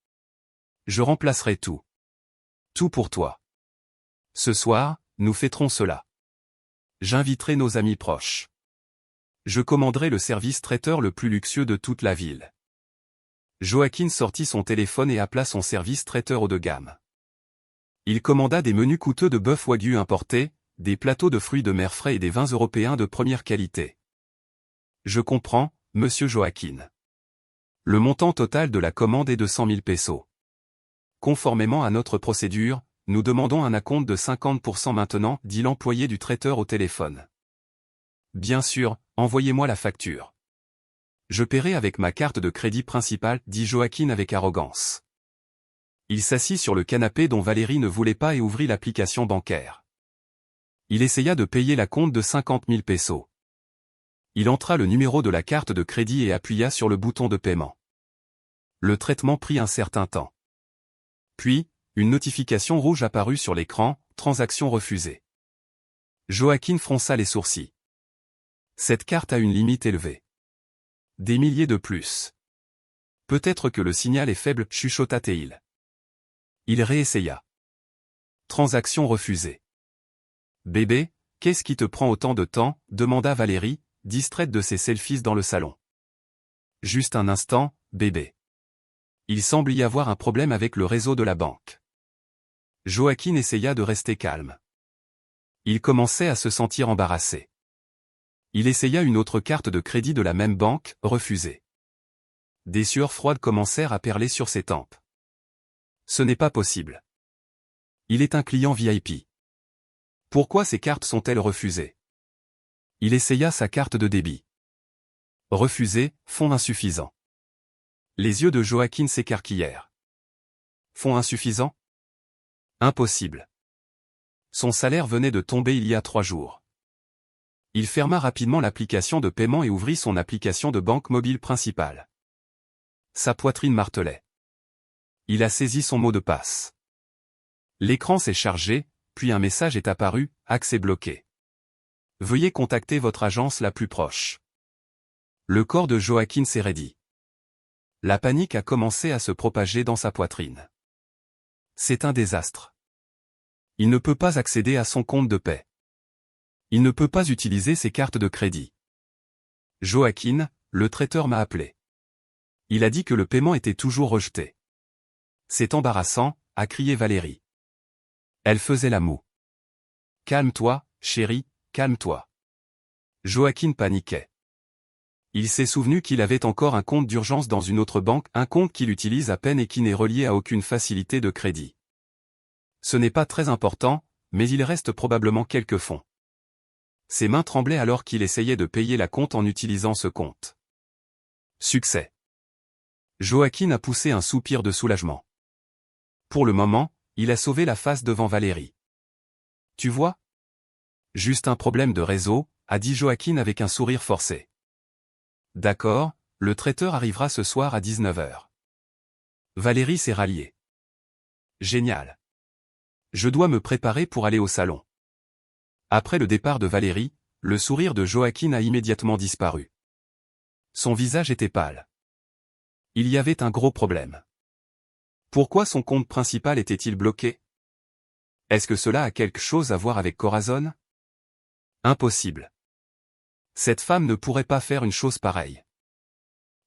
Je remplacerai tout. Tout pour toi. Ce soir, nous fêterons cela. J'inviterai nos amis proches. Je commanderai le service traiteur le plus luxueux de toute la ville. Joaquin sortit son téléphone et appela son service traiteur haut de gamme. Il commanda des menus coûteux de bœuf wagyu importé, des plateaux de fruits de mer frais et des vins européens de première qualité. Je comprends, monsieur Joaquin. Le montant total de la commande est de 100 000 pesos. Conformément à notre procédure, nous demandons un acompte de 50% maintenant, dit l'employé du traiteur au téléphone. Bien sûr, envoyez-moi la facture. Je paierai avec ma carte de crédit principale, dit Joaquin avec arrogance. Il s'assit sur le canapé dont Valérie ne voulait pas et ouvrit l'application bancaire. Il essaya de payer la compte de 50 000 pesos. Il entra le numéro de la carte de crédit et appuya sur le bouton de paiement. Le traitement prit un certain temps. Puis, une notification rouge apparut sur l'écran, transaction refusée. Joaquin fronça les sourcils. Cette carte a une limite élevée. Des milliers de plus. Peut-être que le signal est faible, chuchota-t-il. Il réessaya. Transaction refusée. Bébé, qu'est-ce qui te prend autant de temps, demanda Valérie, distraite de ses selfies dans le salon. Juste un instant, bébé. Il semble y avoir un problème avec le réseau de la banque. Joaquin essaya de rester calme. Il commençait à se sentir embarrassé. Il essaya une autre carte de crédit de la même banque, refusée. Des sueurs froides commencèrent à perler sur ses tempes. Ce n'est pas possible. Il est un client VIP. Pourquoi ces cartes sont-elles refusées? Il essaya sa carte de débit. Refusé, fonds insuffisant. Les yeux de Joaquin s'écarquillèrent. Fonds insuffisant? Impossible. Son salaire venait de tomber il y a 3 jours. Il ferma rapidement l'application de paiement et ouvrit son application de banque mobile principale. Sa poitrine martelait. Il a saisi son mot de passe. L'écran s'est chargé, puis un message est apparu, accès bloqué. Veuillez contacter votre agence la plus proche. Le corps de Joaquin s'est raidi. La panique a commencé à se propager dans sa poitrine. C'est un désastre. Il ne peut pas accéder à son compte de paie. Il ne peut pas utiliser ses cartes de crédit. Joaquin, le traiteur m'a appelé. Il a dit que le paiement était toujours rejeté. C'est embarrassant, a crié Valérie. Elle faisait la moue. Calme-toi, chérie, calme-toi. Joaquin paniquait. Il s'est souvenu qu'il avait encore un compte d'urgence dans une autre banque, un compte qu'il utilise à peine et qui n'est relié à aucune facilité de crédit. Ce n'est pas très important, mais il reste probablement quelques fonds. Ses mains tremblaient alors qu'il essayait de payer la compte en utilisant ce compte. Succès. Joaquin a poussé un soupir de soulagement. Pour le moment, il a sauvé la face devant Valérie. Tu vois? Juste un problème de réseau, a dit Joaquin avec un sourire forcé. D'accord, le traiteur arrivera ce soir à 19 h. Valérie s'est ralliée. Génial. Je dois me préparer pour aller au salon. Après le départ de Valérie, le sourire de Joaquin a immédiatement disparu. Son visage était pâle. Il y avait un gros problème. Pourquoi son compte principal était-il bloqué? Est-ce que cela a quelque chose à voir avec Corazon? Impossible. Cette femme ne pourrait pas faire une chose pareille.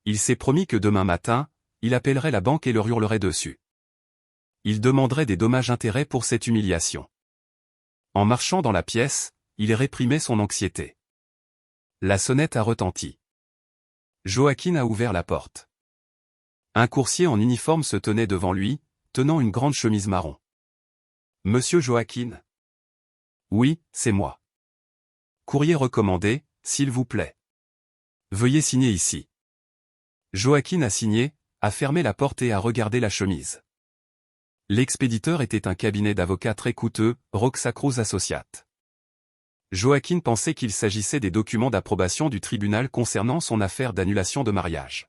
Il s'est promis que demain matin, il appellerait la banque et leur hurlerait dessus. Il demanderait des dommages-intérêts pour cette humiliation. En marchant dans la pièce, il réprimait son anxiété. La sonnette a retenti. Joaquin a ouvert la porte. Un coursier en uniforme se tenait devant lui, tenant une grande chemise marron. Monsieur Joaquin? Oui, c'est moi. Courrier recommandé, s'il vous plaît. Veuillez signer ici. Joaquin a signé, a fermé la porte et a regardé la chemise. L'expéditeur était un cabinet d'avocats très coûteux, Roxa Cruz Associates. Joaquin pensait qu'il s'agissait des documents d'approbation du tribunal concernant son affaire d'annulation de mariage.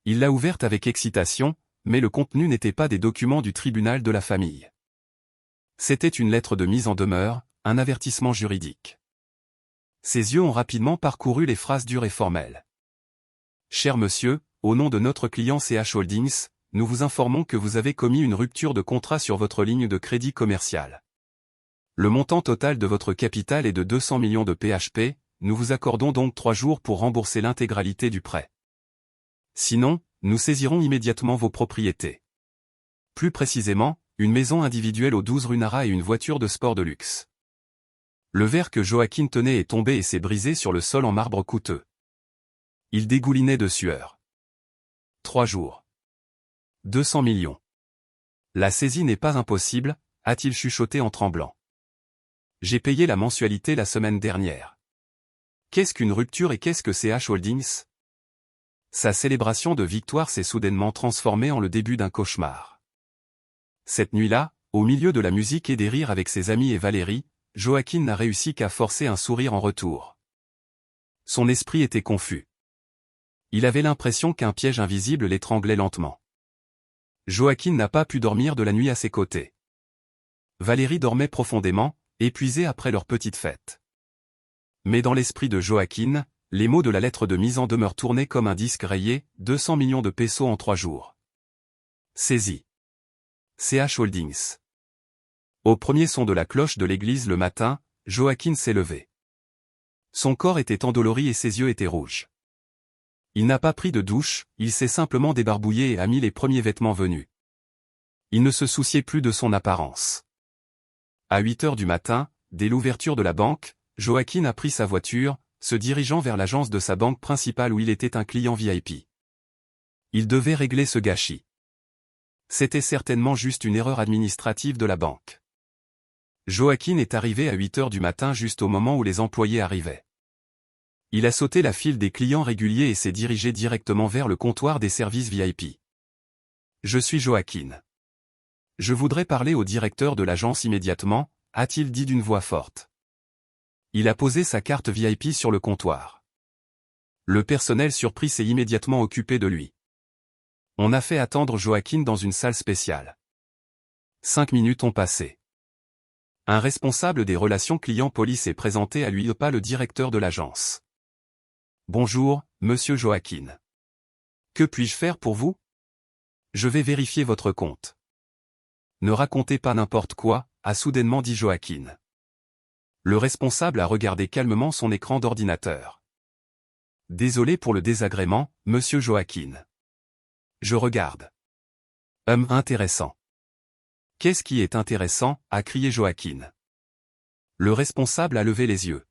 Il l'a ouverte avec excitation, mais le contenu n'était pas des documents du tribunal de la famille. C'était une lettre de mise en demeure, un avertissement juridique. Ses yeux ont rapidement parcouru les phrases dures et formelles. Cher monsieur, au nom de notre client CH Holdings, nous vous informons que vous avez commis une rupture de contrat sur votre ligne de crédit commercial. Le montant total de votre capital est de 200 millions de PHP, nous vous accordons donc 3 jours pour rembourser l'intégralité du prêt. Sinon, nous saisirons immédiatement vos propriétés. Plus précisément, une maison individuelle au 12 rue Nara et une voiture de sport de luxe. Le verre que Joaquin tenait est tombé et s'est brisé sur le sol en marbre coûteux. Il dégoulinait de sueur. 3 jours. 200 millions. La saisie n'est pas impossible, a-t-il chuchoté en tremblant. J'ai payé la mensualité la semaine dernière. Qu'est-ce qu'une rupture et qu'est-ce que CH Holdings? Sa célébration de victoire s'est soudainement transformée en le début d'un cauchemar. Cette nuit-là, au milieu de la musique et des rires avec ses amis et Valérie, Joaquin n'a réussi qu'à forcer un sourire en retour. Son esprit était confus. Il avait l'impression qu'un piège invisible l'étranglait lentement. Joaquin n'a pas pu dormir de la nuit à ses côtés. Valérie dormait profondément, épuisée après leur petite fête. Mais dans l'esprit de Joaquin, les mots de la lettre de mise en demeure tournaient comme un disque rayé, 200 millions de pesos en 3 jours. Saisie. CH Holdings. Au premier son de la cloche de l'église le matin, Joaquin s'est levé. Son corps était endolori et ses yeux étaient rouges. Il n'a pas pris de douche, il s'est simplement débarbouillé et a mis les premiers vêtements venus. Il ne se souciait plus de son apparence. À 8 heures du matin, dès l'ouverture de la banque, Joaquin a pris sa voiture, se dirigeant vers l'agence de sa banque principale où il était un client VIP. Il devait régler ce gâchis. C'était certainement juste une erreur administrative de la banque. Joaquin est arrivé à 8 heures du matin juste au moment où les employés arrivaient. Il a sauté la file des clients réguliers et s'est dirigé directement vers le comptoir des services VIP. Je suis Joaquin. Je voudrais parler au directeur de l'agence immédiatement, a-t-il dit d'une voix forte. Il a posé sa carte VIP sur le comptoir. Le personnel surpris s'est immédiatement occupé de lui. On a fait attendre Joaquin dans une salle spéciale. 5 minutes ont passé. Un responsable des relations clients-police est présenté à lui, pas le directeur de l'agence. Bonjour, monsieur Joaquin. Que puis-je faire pour vous? Je vais vérifier votre compte. Ne racontez pas n'importe quoi, a soudainement dit Joaquin. Le responsable a regardé calmement son écran d'ordinateur. Désolé pour le désagrément, monsieur Joaquin. Je regarde. Intéressant. Qu'est-ce qui est intéressant, a crié Joaquin. Le responsable a levé les yeux.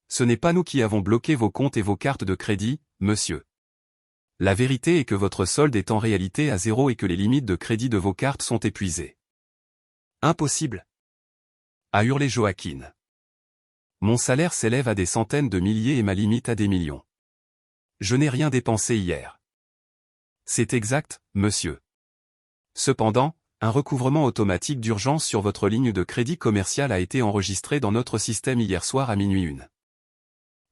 Ce n'est pas nous qui avons bloqué vos comptes et vos cartes de crédit, monsieur. La vérité est que votre solde est en réalité à 0 et que les limites de crédit de vos cartes sont épuisées. Impossible, a hurlé Joaquin. Mon salaire s'élève à des centaines de milliers et ma limite à des millions. Je n'ai rien dépensé hier. C'est exact, monsieur. Cependant, un recouvrement automatique d'urgence sur votre ligne de crédit commercial a été enregistré dans notre système hier soir à minuit 1.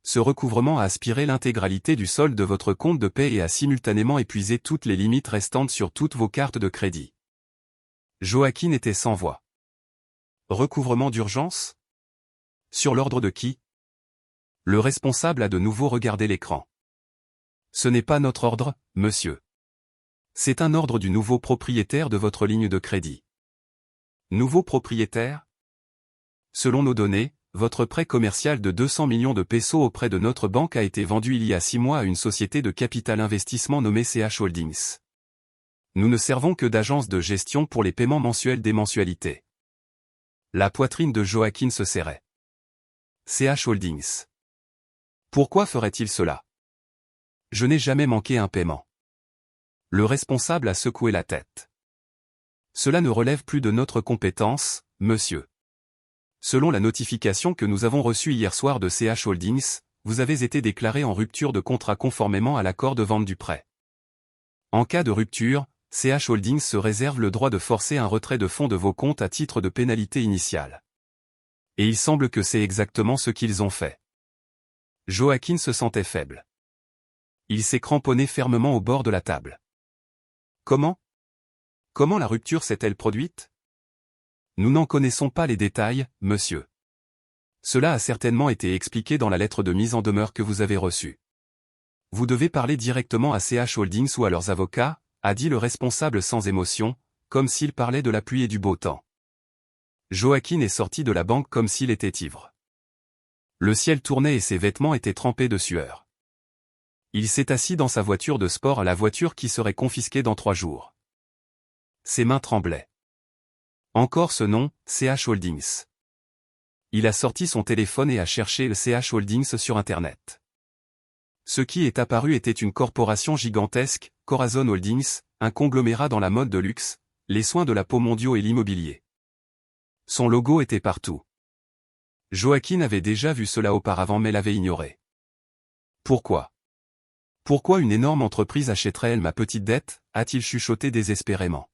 Ce recouvrement a aspiré l'intégralité du solde de votre compte de paie et a simultanément épuisé toutes les limites restantes sur toutes vos cartes de crédit. Joaquin était sans voix. Recouvrement d'urgence? Sur l'ordre de qui? Le responsable a de nouveau regardé l'écran. Ce n'est pas notre ordre, monsieur. C'est un ordre du nouveau propriétaire de votre ligne de crédit. Nouveau propriétaire? Selon nos données, votre prêt commercial de 200 millions de pesos auprès de notre banque a été vendu il y a 6 mois à une société de capital investissement nommée CH Holdings. Nous ne servons que d'agence de gestion pour les paiements mensuels des mensualités. La poitrine de Joaquin se serrait. CH Holdings. Pourquoi ferait-il cela? Je n'ai jamais manqué un paiement. Le responsable a secoué la tête. Cela ne relève plus de notre compétence, monsieur. Selon la notification que nous avons reçue hier soir de CH Holdings, vous avez été déclaré en rupture de contrat conformément à l'accord de vente du prêt. En cas de rupture, CH Holdings se réserve le droit de forcer un retrait de fonds de vos comptes à titre de pénalité initiale. Et il semble que c'est exactement ce qu'ils ont fait. Joaquin se sentait faible. Il s'est cramponné fermement au bord de la table. Comment? Comment la rupture s'est-elle produite? Nous n'en connaissons pas les détails, monsieur. Cela a certainement été expliqué dans la lettre de mise en demeure que vous avez reçue. Vous devez parler directement à CH Holdings ou à leurs avocats, a dit le responsable sans émotion, comme s'il parlait de la pluie et du beau temps. Joaquin est sorti de la banque comme s'il était ivre. Le ciel tournait et ses vêtements étaient trempés de sueur. Il s'est assis dans sa voiture de sport à la voiture qui serait confisquée dans 3 jours. Ses mains tremblaient. Encore ce nom, CH Holdings. Il a sorti son téléphone et a cherché le CH Holdings sur Internet. Ce qui est apparu était une corporation gigantesque, Corazon Holdings, un conglomérat dans la mode de luxe, les soins de la peau mondiaux et l'immobilier. Son logo était partout. Joaquin avait déjà vu cela auparavant mais l'avait ignoré. Pourquoi? Pourquoi une énorme entreprise achèterait-elle ma petite dette, a-t-il chuchoté désespérément.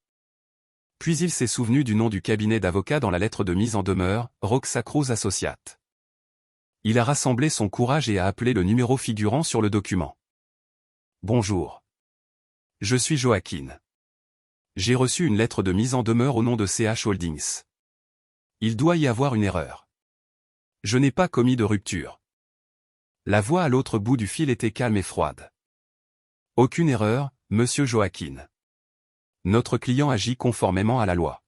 Puis il s'est souvenu du nom du cabinet d'avocats dans la lettre de mise en demeure, Roxa Cruz Associates. Il a rassemblé son courage et a appelé le numéro figurant sur le document. Bonjour. Je suis Joaquin. J'ai reçu une lettre de mise en demeure au nom de CH Holdings. Il doit y avoir une erreur. Je n'ai pas commis de rupture. La voix à l'autre bout du fil était calme et froide. Aucune erreur, monsieur Joaquin. Notre client agit conformément à la loi.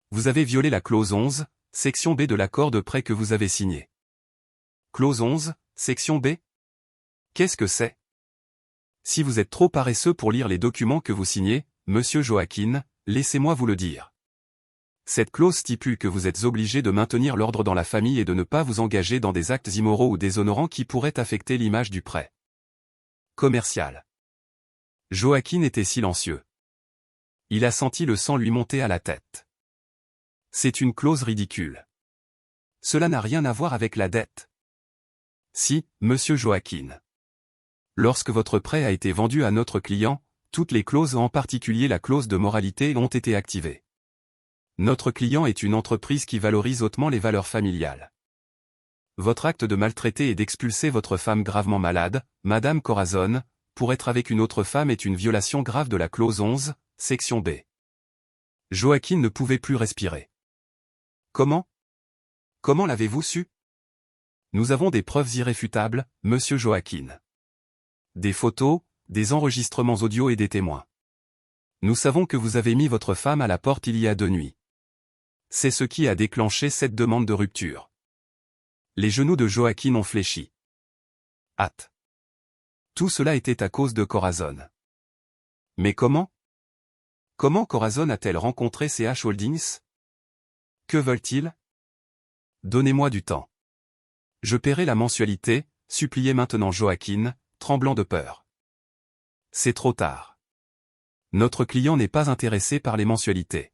Vous avez violé la clause 11, section B de l'accord de prêt que vous avez signé. Clause 11, section B? Qu'est-ce que c'est? Si vous êtes trop paresseux pour lire les documents que vous signez, monsieur Joaquin, laissez-moi vous le dire. Cette clause stipule que vous êtes obligé de maintenir l'ordre dans la famille et de ne pas vous engager dans des actes immoraux ou déshonorants qui pourraient affecter l'image du prêt commercial. Joaquin était silencieux. Il a senti le sang lui monter à la tête. C'est une clause ridicule. Cela n'a rien à voir avec la dette. Si, monsieur Joaquin. Lorsque votre prêt a été vendu à notre client, toutes les clauses, en particulier la clause de moralité, ont été activées. Notre client est une entreprise qui valorise hautement les valeurs familiales. Votre acte de maltraiter et d'expulser votre femme gravement malade, Madame Corazon, pour être avec une autre femme est une violation grave de la clause 11, section B. Joaquin ne pouvait plus respirer. Comment? Comment l'avez-vous su? Nous avons des preuves irréfutables, monsieur Joaquin. Des photos, des enregistrements audio et des témoins. Nous savons que vous avez mis votre femme à la porte il y a 2 nuits. C'est ce qui a déclenché cette demande de rupture. Les genoux de Joaquin ont fléchi. Hâte. Tout cela était à cause de Corazon. Mais comment? Comment Corazon a-t-elle rencontré CH Holdings? Que veulent-ils? Donnez-moi du temps. Je paierai la mensualité, suppliait maintenant Joaquin, tremblant de peur. C'est trop tard. Notre client n'est pas intéressé par les mensualités.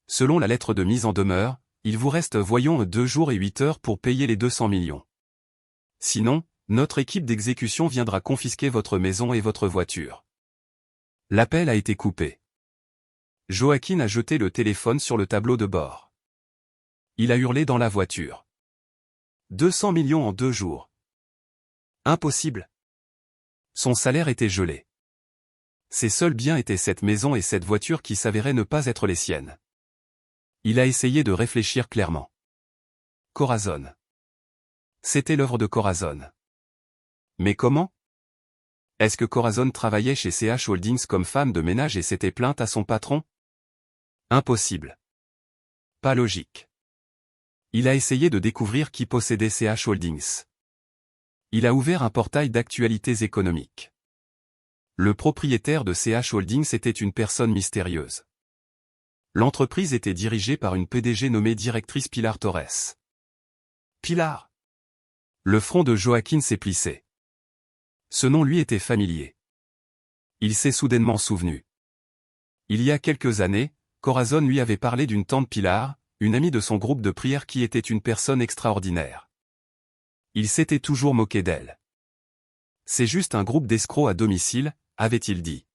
Selon la lettre de mise en demeure, il vous reste 2 jours et 8 heures pour payer les 200 millions. Sinon, notre équipe d'exécution viendra confisquer votre maison et votre voiture. L'appel a été coupé. Joaquin a jeté le téléphone sur le tableau de bord. Il a hurlé dans la voiture. 200 millions en 2 jours. Impossible. Son salaire était gelé. Ses seuls biens étaient cette maison et cette voiture qui s'avéraient ne pas être les siennes. Il a essayé de réfléchir clairement. Corazon. C'était l'œuvre de Corazon. Mais comment? Est-ce que Corazon travaillait chez CH Holdings comme femme de ménage et s'était plainte à son patron? Impossible. Pas logique. Il a essayé de découvrir qui possédait CH Holdings. Il a ouvert un portail d'actualités économiques. Le propriétaire de CH Holdings était une personne mystérieuse. L'entreprise était dirigée par une PDG nommée directrice Pilar Torres. Pilar. Le front de Joaquín s'est plissé. Ce nom lui était familier. Il s'est soudainement souvenu. Il y a quelques années, Corazon lui avait parlé d'une tante Pilar, une amie de son groupe de prière qui était une personne extraordinaire. Il s'était toujours moqué d'elle. C'est juste un groupe d'escrocs à domicile, avait-il dit.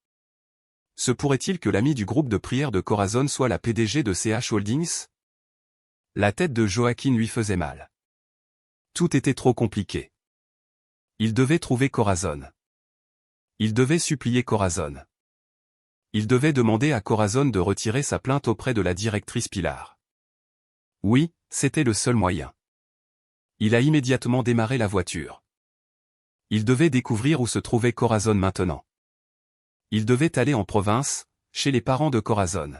Se pourrait-il que l'ami du groupe de prière de Corazon soit la PDG de CH Holdings? La tête de Joaquín lui faisait mal. Tout était trop compliqué. Il devait trouver Corazon. Il devait supplier Corazon. Il devait demander à Corazon de retirer sa plainte auprès de la directrice Pilar. Oui, c'était le seul moyen. Il a immédiatement démarré la voiture. Il devait découvrir où se trouvait Corazon maintenant. Il devait aller en province, chez les parents de Corazon.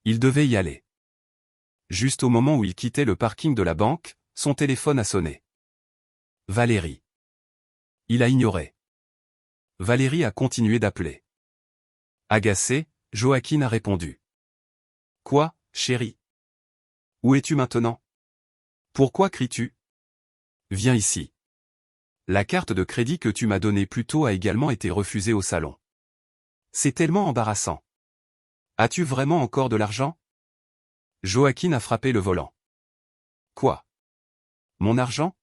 Il devait y aller. Juste au moment où il quittait le parking de la banque, son téléphone a sonné. Valérie. Il a ignoré. Valérie a continué d'appeler. Agacé, Joaquín a répondu. Quoi, chérie? Où es-tu maintenant? Pourquoi cries-tu? Viens ici. La carte de crédit que tu m'as donnée plus tôt a également été refusée au salon. C'est tellement embarrassant. As-tu vraiment encore de l'argent? Joaquín a frappé le volant. Quoi? Mon argent?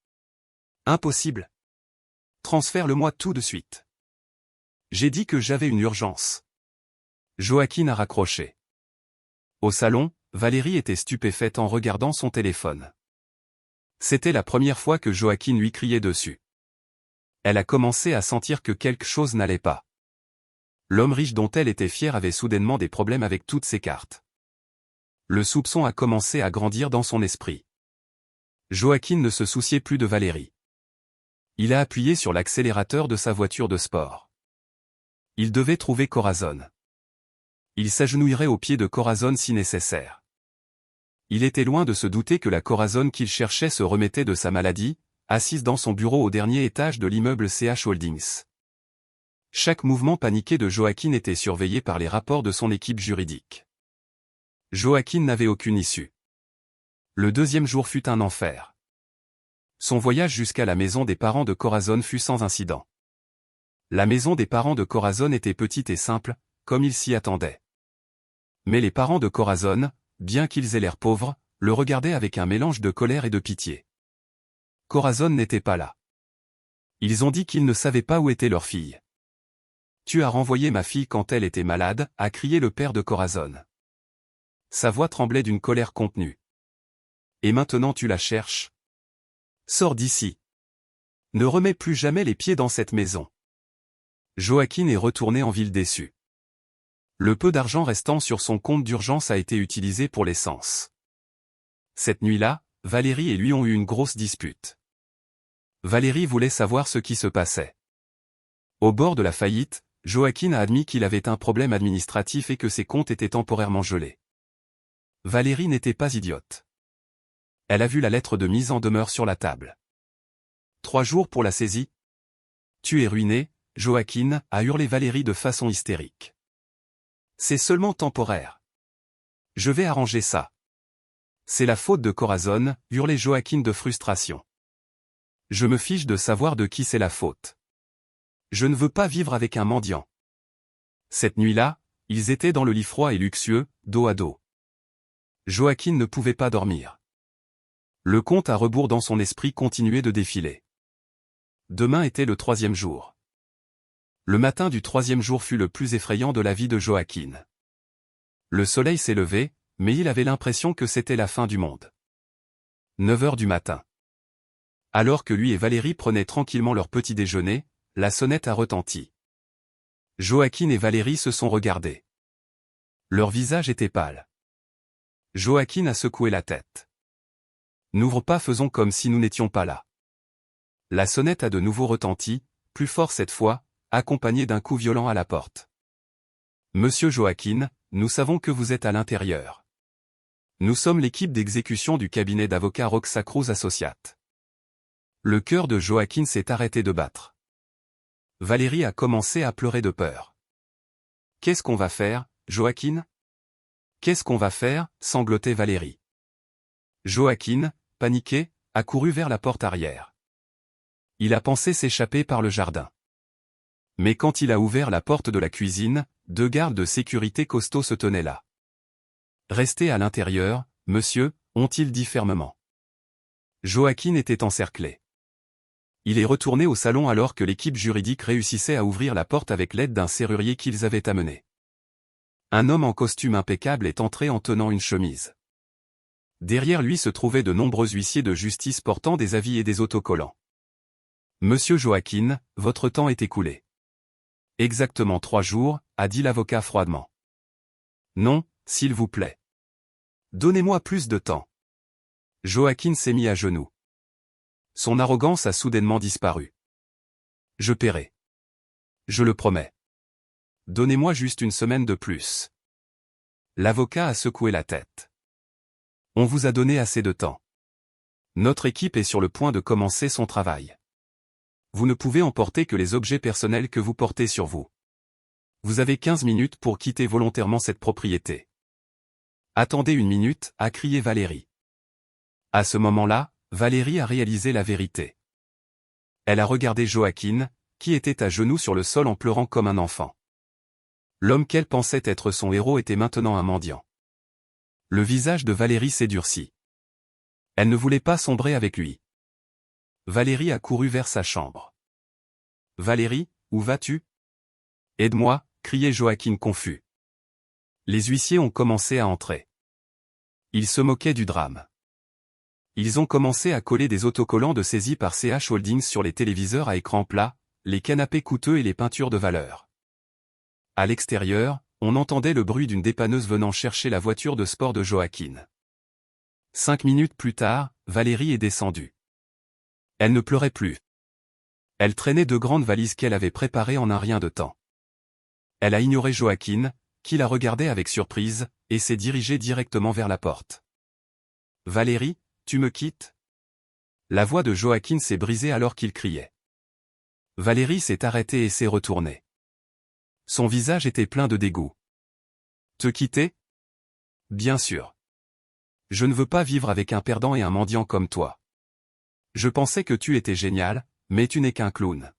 Impossible. Transfère-le-moi tout de suite. J'ai dit que j'avais une urgence. Joaquín a raccroché. Au salon, Valérie était stupéfaite en regardant son téléphone. C'était la première fois que Joaquín lui criait dessus. Elle a commencé à sentir que quelque chose n'allait pas. L'homme riche dont elle était fière avait soudainement des problèmes avec toutes ses cartes. Le soupçon a commencé à grandir dans son esprit. Joaquín ne se souciait plus de Valérie. Il a appuyé sur l'accélérateur de sa voiture de sport. Il devait trouver Corazon. Il s'agenouillerait aux pieds de Corazon si nécessaire. Il était loin de se douter que la Corazon qu'il cherchait se remettait de sa maladie, assise dans son bureau au dernier étage de l'immeuble CH Holdings. Chaque mouvement paniqué de Joaquín était surveillé par les rapports de son équipe juridique. Joaquín n'avait aucune issue. Le deuxième jour fut un enfer. Son voyage jusqu'à la maison des parents de Corazon fut sans incident. La maison des parents de Corazon était petite et simple, comme il s'y attendait. Mais les parents de Corazon, bien qu'ils aient l'air pauvres, le regardaient avec un mélange de colère et de pitié. Corazon n'était pas là. Ils ont dit qu'ils ne savaient pas où était leur fille. Tu as renvoyé ma fille quand elle était malade, a crié le père de Corazon. Sa voix tremblait d'une colère contenue. Et maintenant tu la cherches? Sors d'ici. Ne remets plus jamais les pieds dans cette maison. Joaquín est retourné en ville déçu. Le peu d'argent restant sur son compte d'urgence a été utilisé pour l'essence. Cette nuit-là, Valérie et lui ont eu une grosse dispute. Valérie voulait savoir ce qui se passait. Au bord de la faillite, Joaquín a admis qu'il avait un problème administratif et que ses comptes étaient temporairement gelés. Valérie n'était pas idiote. Elle a vu la lettre de mise en demeure sur la table. 3 jours pour la saisie? Tu es ruiné, Joaquín, a hurlé Valérie de façon hystérique. C'est seulement temporaire. Je vais arranger ça. C'est la faute de Corazon, hurlait Joaquín de frustration. Je me fiche de savoir de qui c'est la faute. Je ne veux pas vivre avec un mendiant. Cette nuit-là, ils étaient dans le lit froid et luxueux, dos à dos. Joaquín ne pouvait pas dormir. Le compte à rebours dans son esprit continuait de défiler. Demain était le 3e jour. Le matin du 3e jour fut le plus effrayant de la vie de Joaquín. Le soleil s'est levé, mais il avait l'impression que c'était la fin du monde. 9 heures du matin. Alors que lui et Valérie prenaient tranquillement leur petit déjeuner, la sonnette a retenti. Joaquin et Valérie se sont regardés. Leur visage était pâle. Joaquin a secoué la tête. N'ouvre pas, faisons comme si nous n'étions pas là. La sonnette a de nouveau retenti, plus fort cette fois, accompagnée d'un coup violent à la porte. Monsieur Joaquin, nous savons que vous êtes à l'intérieur. Nous sommes l'équipe d'exécution du cabinet d'avocats Roxa Cruz Associates. Le cœur de Joaquin s'est arrêté de battre. Valérie a commencé à pleurer de peur. Qu'est-ce qu'on va faire, Joaquin? Qu'est-ce qu'on va faire, sanglotait Valérie. Joaquin, paniqué, a couru vers la porte arrière. Il a pensé s'échapper par le jardin. Mais quand il a ouvert la porte de la cuisine, 2 gardes de sécurité costauds se tenaient là. Restez à l'intérieur, monsieur, ont-ils dit fermement. Joaquin était encerclé. Il est retourné au salon alors que l'équipe juridique réussissait à ouvrir la porte avec l'aide d'un serrurier qu'ils avaient amené. Un homme en costume impeccable est entré en tenant une chemise. Derrière lui se trouvaient de nombreux huissiers de justice portant des avis et des autocollants. Monsieur Joaquin, votre temps est écoulé. Exactement 3 jours, a dit l'avocat froidement. Non, s'il vous plaît. Donnez-moi plus de temps. Joaquin s'est mis à genoux. Son arrogance a soudainement disparu. Je paierai. Je le promets. Donnez-moi juste une semaine de plus. L'avocat a secoué la tête. On vous a donné assez de temps. Notre équipe est sur le point de commencer son travail. Vous ne pouvez emporter que les objets personnels que vous portez sur vous. Vous avez 15 minutes pour quitter volontairement cette propriété. Attendez 1 minute, a crié Valérie. À ce moment-là, Valérie a réalisé la vérité. Elle a regardé Joaquin, qui était à genoux sur le sol en pleurant comme un enfant. L'homme qu'elle pensait être son héros était maintenant un mendiant. Le visage de Valérie s'est durci. Elle ne voulait pas sombrer avec lui. Valérie a couru vers sa chambre. « Valérie, où vas-tu ? Aide-moi » criait Joaquin confus. Les huissiers ont commencé à entrer. Ils se moquaient du drame. Ils ont commencé à coller des autocollants de saisie par CH Holdings sur les téléviseurs à écran plat, les canapés coûteux et les peintures de valeur. À l'extérieur, on entendait le bruit d'une dépanneuse venant chercher la voiture de sport de Joaquin. 5 minutes plus tard, Valérie est descendue. Elle ne pleurait plus. Elle traînait 2 grandes valises qu'elle avait préparées en un rien de temps. Elle a ignoré Joaquin, qui la regardait avec surprise, et s'est dirigée directement vers la porte. « Valérie, tu me quittes ?» La voix de Joaquin s'est brisée alors qu'il criait. Valérie s'est arrêtée et s'est retournée. Son visage était plein de dégoût. « Te quitter ? Bien sûr. Je ne veux pas vivre avec un perdant et un mendiant comme toi. Je pensais que tu étais génial, mais tu n'es qu'un clown.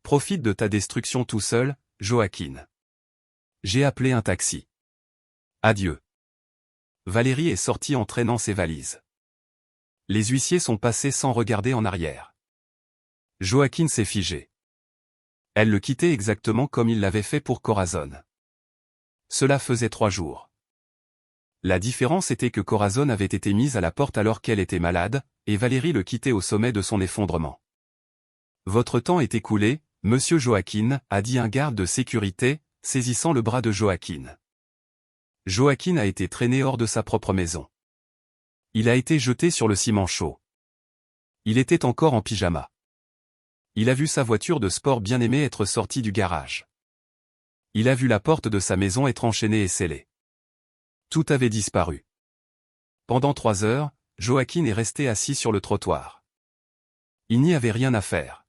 Profite de ta destruction tout seul, Joaquin. J'ai appelé un taxi. Adieu. » Valérie est sortie en traînant ses valises. Les huissiers sont passés sans regarder en arrière. Joaquin s'est figé. Elle le quittait exactement comme il l'avait fait pour Corazon. Cela faisait 3 jours. La différence était que Corazon avait été mise à la porte alors qu'elle était malade, et Valérie le quittait au sommet de son effondrement. « Votre temps est écoulé, monsieur Joaquin, a dit un garde de sécurité, saisissant le bras de Joaquin. Joaquin a été traîné hors de sa propre maison. Il a été jeté sur le ciment chaud. Il était encore en pyjama. Il a vu sa voiture de sport bien-aimée être sortie du garage. Il a vu la porte de sa maison être enchaînée et scellée. Tout avait disparu. Pendant 3 heures, Joaquin est resté assis sur le trottoir. Il n'y avait rien à faire.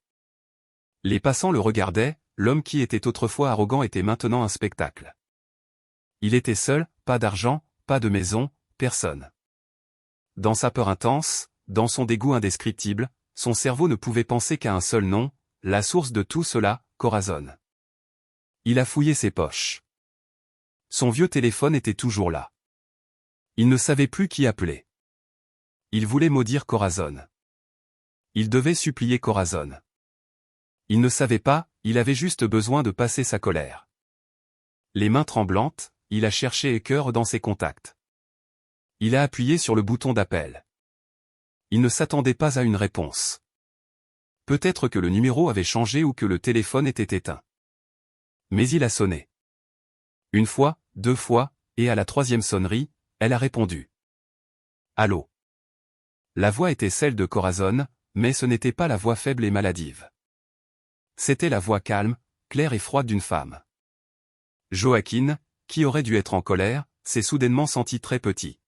Les passants le regardaient, l'homme qui était autrefois arrogant était maintenant un spectacle. Il était seul, pas d'argent, pas de maison, personne. Dans sa peur intense, dans son dégoût indescriptible, son cerveau ne pouvait penser qu'à un seul nom, la source de tout cela, Corazon. Il a fouillé ses poches. Son vieux téléphone était toujours là. Il ne savait plus qui appeler. Il voulait maudire Corazon. Il devait supplier Corazon. Il ne savait pas, il avait juste besoin de passer sa colère. Les mains tremblantes, il a cherché Eker dans ses contacts. Il a appuyé sur le bouton d'appel. Il ne s'attendait pas à une réponse. Peut-être que le numéro avait changé ou que le téléphone était éteint. Mais il a sonné. Une fois, 2 fois, et à la 3e sonnerie, elle a répondu. Allô. La voix était celle de Corazon, mais ce n'était pas la voix faible et maladive. C'était la voix calme, claire et froide d'une femme. Joaquin, qui aurait dû être en colère, s'est soudainement senti très petit.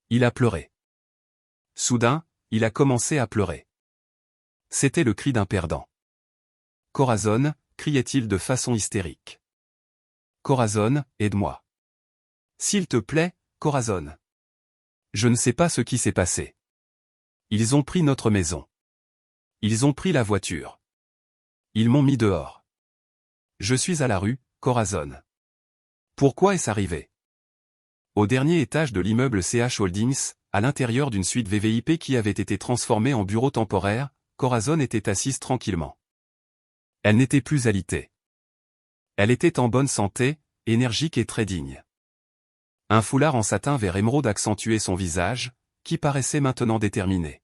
Il a pleuré. Soudain, il a commencé à pleurer. C'était le cri d'un perdant. Corazon, criait-il de façon hystérique. Corazon, aide-moi. S'il te plaît, Corazon. Je ne sais pas ce qui s'est passé. Ils ont pris notre maison. Ils ont pris la voiture. Ils m'ont mis dehors. Je suis à la rue, Corazon. Pourquoi est-ce arrivé? Au dernier étage de l'immeuble CH Holdings, à l'intérieur d'une suite VVIP qui avait été transformée en bureau temporaire, Corazon était assise tranquillement. Elle n'était plus alitée. Elle était en bonne santé, énergique et très digne. Un foulard en satin vert émeraude accentuait son visage, qui paraissait maintenant déterminé.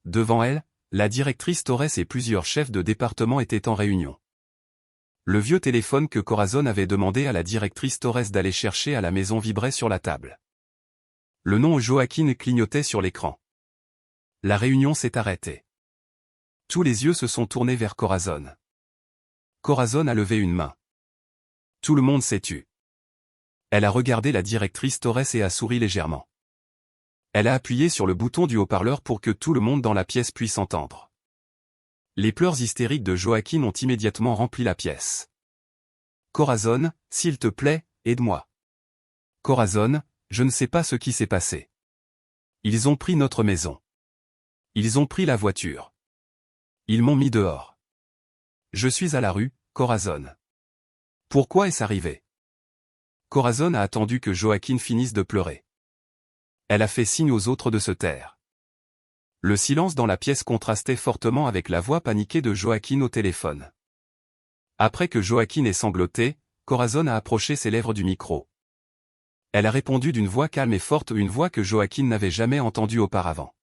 Devant elle, la directrice Torres et plusieurs chefs de département étaient en réunion. Le vieux téléphone que Corazon avait demandé à la directrice Torres d'aller chercher à la maison vibrait sur la table. Le nom Joaquin clignotait sur l'écran. La réunion s'est arrêtée. Tous les yeux se sont tournés vers Corazon. Corazon a levé une main. Tout le monde s'est tu. Elle a regardé la directrice Torres et a souri légèrement. Elle a appuyé sur le bouton du haut-parleur pour que tout le monde dans la pièce puisse entendre. Les pleurs hystériques de Joaquin ont immédiatement rempli la pièce. Corazon, s'il te plaît, aide-moi. Corazon, je ne sais pas ce qui s'est passé. Ils ont pris notre maison. Ils ont pris la voiture. Ils m'ont mis dehors. Je suis à la rue, Corazon. Pourquoi est-ce arrivé? Corazon a attendu que Joaquin finisse de pleurer. Elle a fait signe aux autres de se taire. Le silence dans la pièce contrastait fortement avec la voix paniquée de Joaquin au téléphone. Après que Joaquin ait sangloté, Corazon a approché ses lèvres du micro. Elle a répondu d'une voix calme et forte, une voix que Joaquin n'avait jamais entendue auparavant.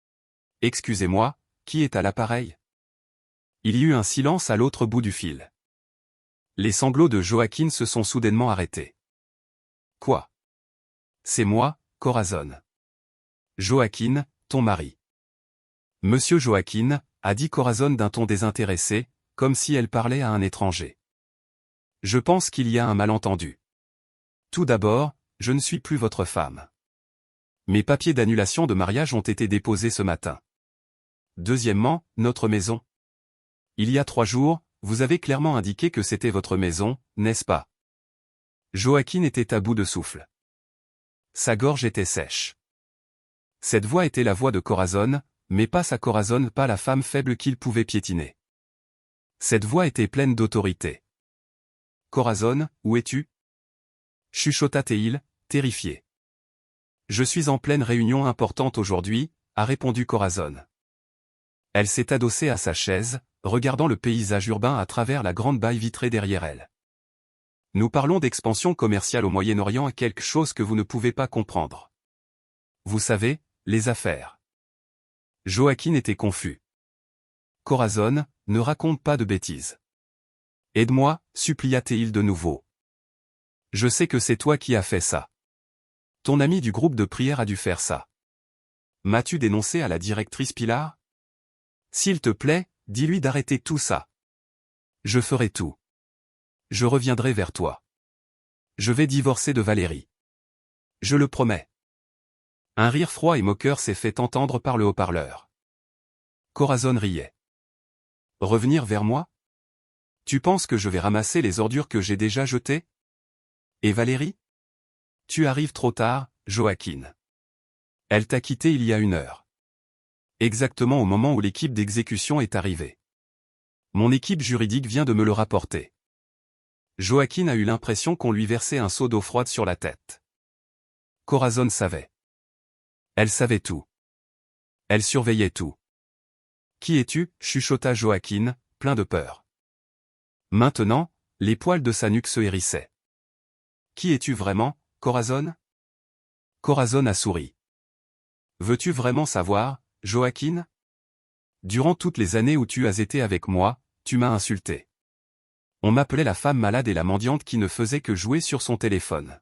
« Excusez-moi, qui est à l'appareil » Il y eut un silence à l'autre bout du fil. Les sanglots de Joaquin se sont soudainement arrêtés. « Quoi ? C'est moi, Corazon. Joaquin, ton mari. » Monsieur Joaquin, a dit Corazon d'un ton désintéressé, comme si elle parlait à un étranger. Je pense qu'il y a un malentendu. Tout d'abord, je ne suis plus votre femme. Mes papiers d'annulation de mariage ont été déposés ce matin. Deuxièmement, notre maison. Il y a 3 jours, vous avez clairement indiqué que c'était votre maison, n'est-ce pas? Joaquin était à bout de souffle. Sa gorge était sèche. Cette voix était la voix de Corazon, mais pas sa Corazon, pas la femme faible qu'il pouvait piétiner. Cette voix était pleine d'autorité. Corazon, où es-tu? Chuchota Teil, terrifié. Je suis en pleine réunion importante aujourd'hui, a répondu Corazon. Elle s'est adossée à sa chaise, regardant le paysage urbain à travers la grande baille vitrée derrière elle. Nous parlons d'expansion commerciale au Moyen-Orient, quelque chose que vous ne pouvez pas comprendre. Vous savez, les affaires. Joaquin était confus. Corazon, ne raconte pas de bêtises. Aide-moi, supplia-t-il de nouveau. Je sais que c'est toi qui as fait ça. Ton ami du groupe de prière a dû faire ça. M'as-tu dénoncé à la directrice Pilar? S'il te plaît, dis-lui d'arrêter tout ça. Je ferai tout. Je reviendrai vers toi. Je vais divorcer de Valérie. Je le promets. Un rire froid et moqueur s'est fait entendre par le haut-parleur. Corazon riait. Revenir vers moi? Tu penses que je vais ramasser les ordures que j'ai déjà jetées? Et Valérie? Tu arrives trop tard, Joaquin. Elle t'a quitté il y a 1 heure. Exactement au moment où l'équipe d'exécution est arrivée. Mon équipe juridique vient de me le rapporter. Joaquin a eu l'impression qu'on lui versait un seau d'eau froide sur la tête. Corazon savait. Elle savait tout. Elle surveillait tout. Qui es-tu? Chuchota Joaquin, plein de peur. Maintenant, les poils de sa nuque se hérissaient. Qui es-tu vraiment, Corazon? Corazon a souri. Veux-tu vraiment savoir, Joaquin? Durant toutes les années où tu as été avec moi, tu m'as insulté. On m'appelait la femme malade et la mendiante qui ne faisait que jouer sur son téléphone.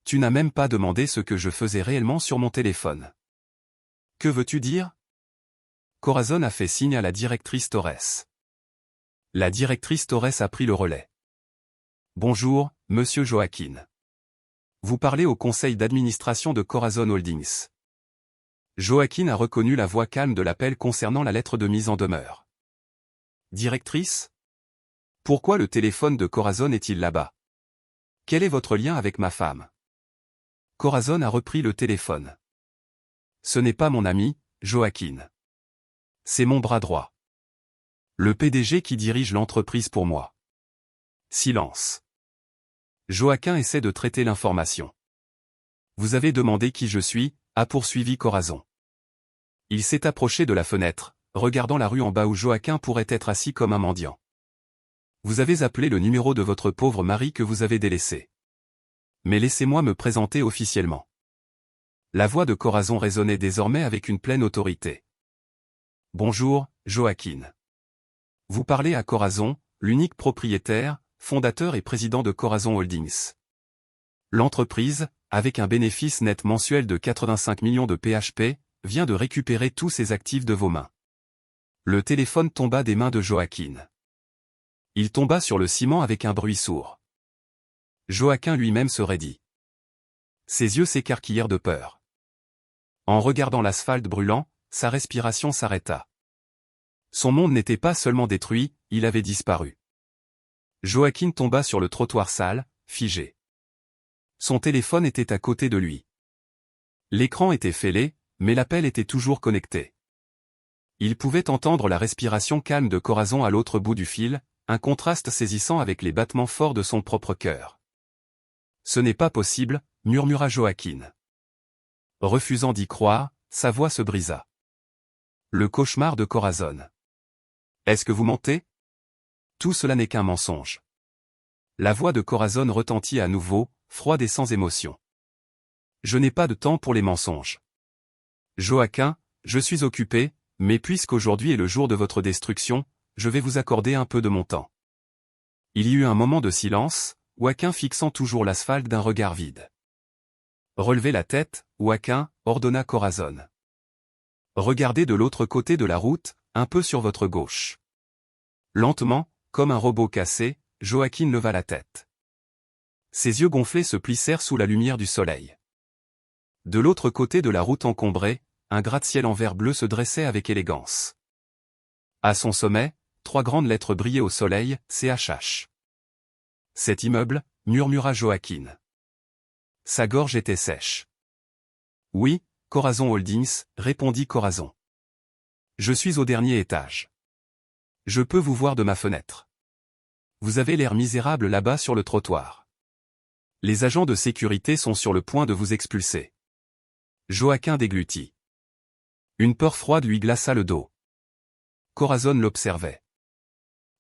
Tu n'as même pas demandé ce que je faisais réellement sur mon téléphone. Que veux-tu dire? Corazon a fait signe à la directrice Torres. La directrice Torres a pris le relais. Bonjour, monsieur Joaquin. Vous parlez au conseil d'administration de Corazon Holdings. Joaquin a reconnu la voix calme de l'appel concernant la lettre de mise en demeure. Directrice? Pourquoi le téléphone de Corazon est-il là-bas? Quel est votre lien avec ma femme? Corazon a repris le téléphone. Ce n'est pas mon ami, Joaquin. C'est mon bras droit. Le PDG qui dirige l'entreprise pour moi. Silence. Joaquin essaie de traiter l'information. Vous avez demandé qui je suis, a poursuivi Corazon. Il s'est approché de la fenêtre, regardant la rue en bas où Joaquin pourrait être assis comme un mendiant. Vous avez appelé le numéro de votre pauvre mari que vous avez délaissé. Mais laissez-moi me présenter officiellement. La voix de Corazon résonnait désormais avec une pleine autorité. Bonjour, Joaquin. Vous parlez à Corazon, l'unique propriétaire, fondateur et président de Corazon Holdings. L'entreprise, avec un bénéfice net mensuel de 85 millions de PHP, vient de récupérer tous ses actifs de vos mains. Le téléphone tomba des mains de Joaquin. Il tomba sur le ciment avec un bruit sourd. Joaquin lui-même se raidit. Ses yeux s'écarquillèrent de peur. En regardant l'asphalte brûlant, sa respiration s'arrêta. Son monde n'était pas seulement détruit, il avait disparu. Joaquin tomba sur le trottoir sale, figé. Son téléphone était à côté de lui. L'écran était fêlé, mais l'appel était toujours connecté. Il pouvait entendre la respiration calme de Corazon à l'autre bout du fil, un contraste saisissant avec les battements forts de son propre cœur. Ce n'est pas possible, murmura Joaquin. Refusant d'y croire, sa voix se brisa. Le cauchemar de Corazon. Est-ce que vous mentez? Tout cela n'est qu'un mensonge. La voix de Corazon retentit à nouveau, froide et sans émotion. Je n'ai pas de temps pour les mensonges. Joaquin, je suis occupé, mais puisqu'aujourd'hui est le jour de votre destruction, je vais vous accorder un peu de mon temps. Il y eut un moment de silence, Joaquin fixant toujours l'asphalte d'un regard vide. Relevez la tête, Joaquin, ordonna Corazon. Regardez de l'autre côté de la route, un peu sur votre gauche. Lentement, comme un robot cassé, Joaquin leva la tête. Ses yeux gonflés se plissèrent sous la lumière du soleil. De l'autre côté de la route encombrée, un gratte-ciel en verre bleu se dressait avec élégance. À son sommet, 3 grandes lettres brillaient au soleil, CHH. Cet immeuble, murmura Joaquin. Sa gorge était sèche. Oui, Corazon Holdings, répondit Corazon. Je suis au dernier étage. Je peux vous voir de ma fenêtre. Vous avez l'air misérable là-bas sur le trottoir. Les agents de sécurité sont sur le point de vous expulser. Joaquin déglutit. Une peur froide lui glaça le dos. Corazon l'observait.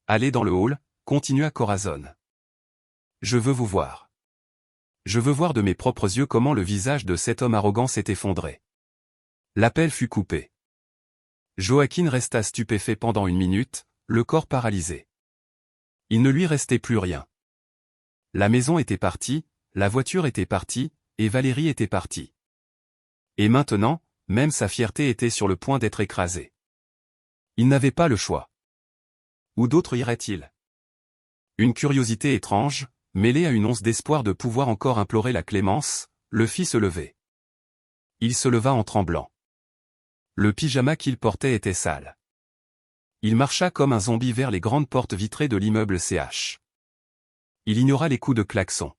Allez dans le hall, continua Corazon. Je veux vous voir. Je veux voir de mes propres yeux comment le visage de cet homme arrogant s'est effondré. L'appel fut coupé. Joaquin resta stupéfait pendant 1 minute, le corps paralysé. Il ne lui restait plus rien. La maison était partie, la voiture était partie, et Valérie était partie. Et maintenant, même sa fierté était sur le point d'être écrasée. Il n'avait pas le choix. Où d'autre irait-il? Une curiosité étrange, mêlée à une once d'espoir de pouvoir encore implorer la clémence, le fit se lever. Il se leva en tremblant. Le pyjama qu'il portait était sale. Il marcha comme un zombie vers les grandes portes vitrées de l'immeuble CH. Il ignora les coups de klaxon.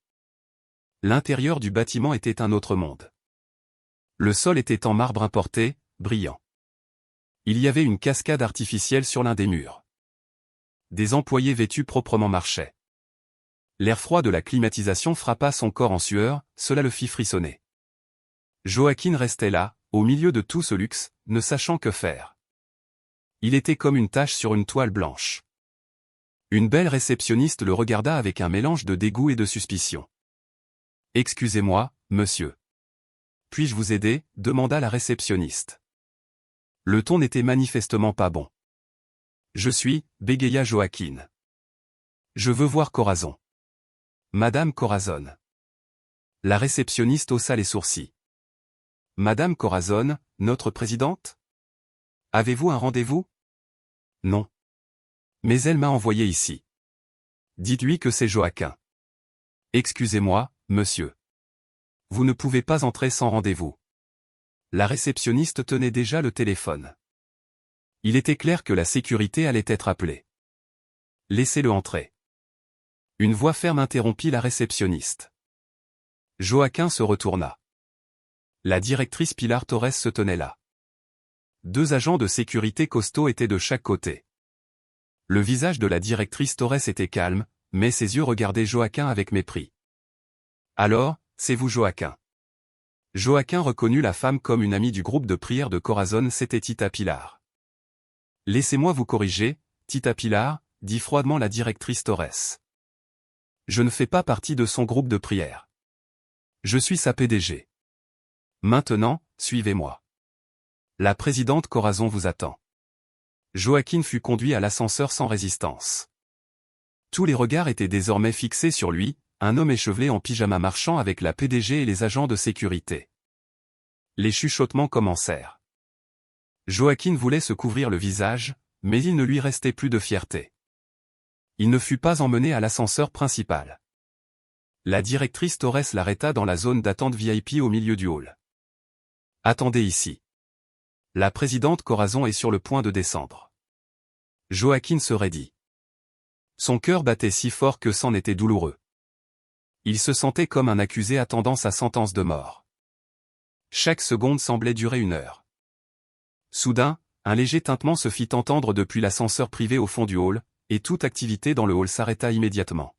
L'intérieur du bâtiment était un autre monde. Le sol était en marbre importé, brillant. Il y avait une cascade artificielle sur l'un des murs. Des employés vêtus proprement marchaient. L'air froid de la climatisation frappa son corps en sueur, cela le fit frissonner. Joaquin restait là, au milieu de tout ce luxe, ne sachant que faire. Il était comme une tache sur une toile blanche. Une belle réceptionniste le regarda avec un mélange de dégoût et de suspicion. « Excusez-moi, monsieur. Puis-je vous aider demanda la réceptionniste. Le ton n'était manifestement pas bon. Je suis, bégaya Joaquin. Je veux voir Corazon. Madame Corazon. La réceptionniste haussa les sourcils. Madame Corazon, notre présidente? Avez-vous un rendez-vous? Non. Mais elle m'a envoyé ici. Dites-lui que c'est Joaquin. Excusez-moi, monsieur. Vous ne pouvez pas entrer sans rendez-vous. La réceptionniste tenait déjà le téléphone. Il était clair que la sécurité allait être appelée. Laissez-le entrer. Une voix ferme interrompit la réceptionniste. Joaquin se retourna. La directrice Pilar Torres se tenait là. 2 agents de sécurité costauds étaient de chaque côté. Le visage de la directrice Torres était calme, mais ses yeux regardaient Joaquin avec mépris. Alors, c'est vous Joaquin. Joaquin reconnut la femme comme une amie du groupe de prière de Corazon, c'était Tita Pilar. Laissez-moi vous corriger, Tita Pilar, dit froidement la directrice Torres. Je ne fais pas partie de son groupe de prière. Je suis sa PDG. Maintenant, suivez-moi. La présidente Corazon vous attend. Joaquin fut conduit à l'ascenseur sans résistance. Tous les regards étaient désormais fixés sur lui, un homme échevelé en pyjama marchant avec la PDG et les agents de sécurité. Les chuchotements commencèrent. Joaquin voulait se couvrir le visage, mais il ne lui restait plus de fierté. Il ne fut pas emmené à l'ascenseur principal. La directrice Torres l'arrêta dans la zone d'attente VIP au milieu du hall. Attendez ici. La présidente Corazon est sur le point de descendre. Joaquin se raidit. Son cœur battait si fort que c'en était douloureux. Il se sentait comme un accusé attendant sa sentence de mort. Chaque seconde semblait durer 1 heure. Soudain, un léger tintement se fit entendre depuis l'ascenseur privé au fond du hall, et toute activité dans le hall s'arrêta immédiatement.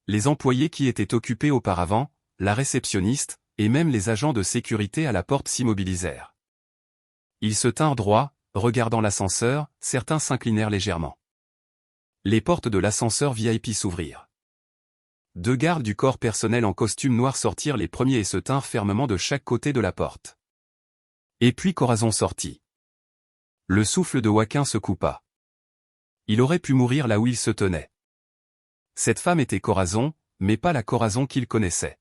Les employés qui étaient occupés auparavant, la réceptionniste, et même les agents de sécurité à la porte s'immobilisèrent. Ils se tinrent droit, regardant l'ascenseur, certains s'inclinèrent légèrement. Les portes de l'ascenseur VIP s'ouvrirent. 2 gardes du corps personnel en costume noir sortirent les premiers et se tinrent fermement de chaque côté de la porte. Et puis Corazon sortit. Le souffle de Joaquin se coupa. Il aurait pu mourir là où il se tenait. Cette femme était Corazon, mais pas la Corazon qu'il connaissait.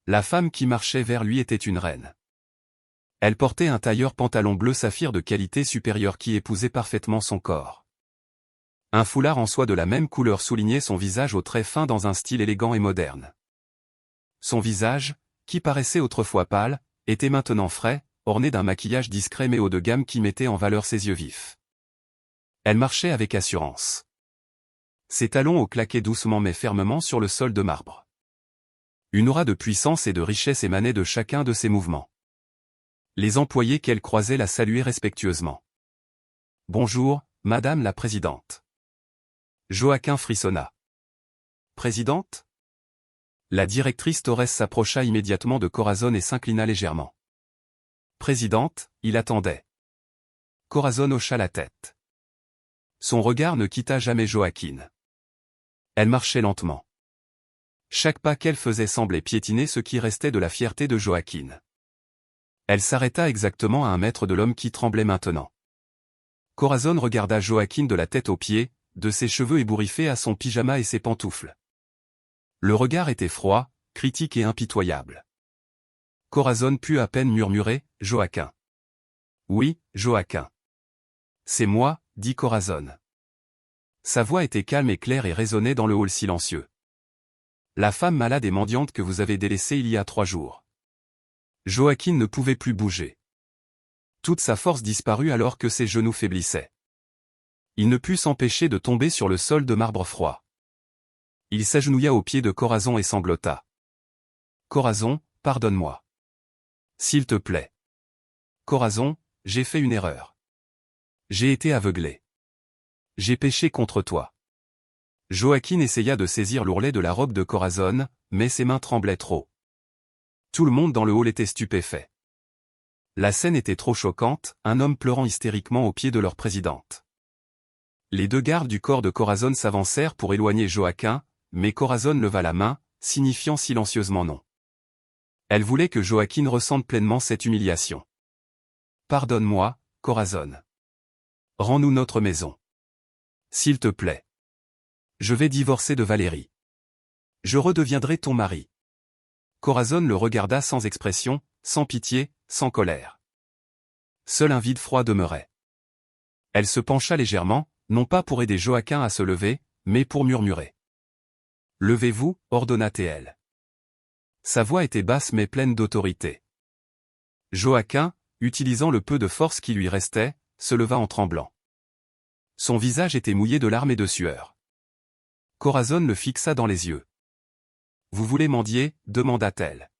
La femme qui marchait vers lui était une reine. Elle portait un tailleur pantalon bleu saphir de qualité supérieure qui épousait parfaitement son corps. Un foulard en soie de la même couleur soulignait son visage aux traits fins dans un style élégant et moderne. Son visage, qui paraissait autrefois pâle, était maintenant frais, orné d'un maquillage discret mais haut de gamme qui mettait en valeur ses yeux vifs. Elle marchait avec assurance. Ses talons claquaient doucement mais fermement sur le sol de marbre. Une aura de puissance et de richesse émanait de chacun de ses mouvements. Les employés qu'elle croisait la saluaient respectueusement. « Bonjour, Madame la Présidente. » Joaquin frissonna. « Présidente ?» La directrice Torres s'approcha immédiatement de Corazon et s'inclina légèrement. « Présidente, il attendait. » Corazon hocha la tête. Son regard ne quitta jamais Joaquin. Elle marchait lentement. Chaque pas qu'elle faisait semblait piétiner ce qui restait de la fierté de Joaquin. Elle s'arrêta exactement à 1 mètre de l'homme qui tremblait maintenant. Corazon regarda Joaquin de la tête aux pieds, de ses cheveux ébouriffés à son pyjama et ses pantoufles. Le regard était froid, critique et impitoyable. Corazon put à peine murmurer « Joaquin. »« Oui, Joaquin. »« C'est moi, » dit Corazon. Sa voix était calme et claire et résonnait dans le hall silencieux. « La femme malade et mendiante que vous avez délaissée il y a 3 jours. » Joaquin ne pouvait plus bouger. Toute sa force disparut alors que ses genoux faiblissaient. Il ne put s'empêcher de tomber sur le sol de marbre froid. Il s'agenouilla aux pieds de Corazon et sanglota. « Corazon, pardonne-moi. S'il te plaît. Corazon, j'ai fait une erreur. J'ai été aveuglé. J'ai péché contre toi. » Joaquin essaya de saisir l'ourlet de la robe de Corazon, mais ses mains tremblaient trop. Tout le monde dans le hall était stupéfait. La scène était trop choquante, un homme pleurant hystériquement aux pieds de leur présidente. Les 2 gardes du corps de Corazon s'avancèrent pour éloigner Joaquin, mais Corazon leva la main, signifiant silencieusement non. Elle voulait que Joaquin ressente pleinement cette humiliation. Pardonne-moi, Corazon. Rends-nous notre maison. S'il te plaît. Je vais divorcer de Valérie. Je redeviendrai ton mari. Corazon le regarda sans expression, sans pitié, sans colère. Seul un vide froid demeurait. Elle se pencha légèrement, non pas pour aider Joaquin à se lever, mais pour murmurer. « Levez-vous, ordonna-t-elle. » Sa voix était basse mais pleine d'autorité. Joaquin, utilisant le peu de force qui lui restait, se leva en tremblant. Son visage était mouillé de larmes et de sueur. Corazon le fixa dans les yeux. « Vous voulez mendier ?» demanda-t-elle.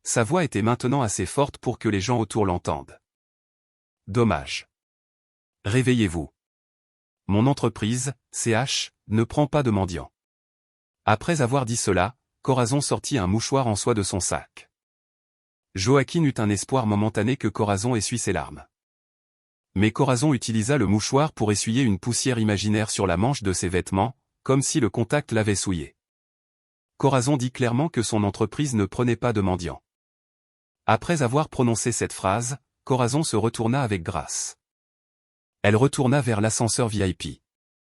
Sa voix était maintenant assez forte pour que les gens autour l'entendent. « Dommage. Réveillez-vous. Mon entreprise, CH, ne prend pas de mendiants. » Après avoir dit cela, Corazon sortit un mouchoir en soie de son sac. Joaquin eut un espoir momentané que Corazon essuie ses larmes. Mais Corazon utilisa le mouchoir pour essuyer une poussière imaginaire sur la manche de ses vêtements, comme si le contact l'avait souillé. Corazon dit clairement que son entreprise ne prenait pas de mendiants. Après avoir prononcé cette phrase, Corazon se retourna avec grâce. Elle retourna vers l'ascenseur VIP.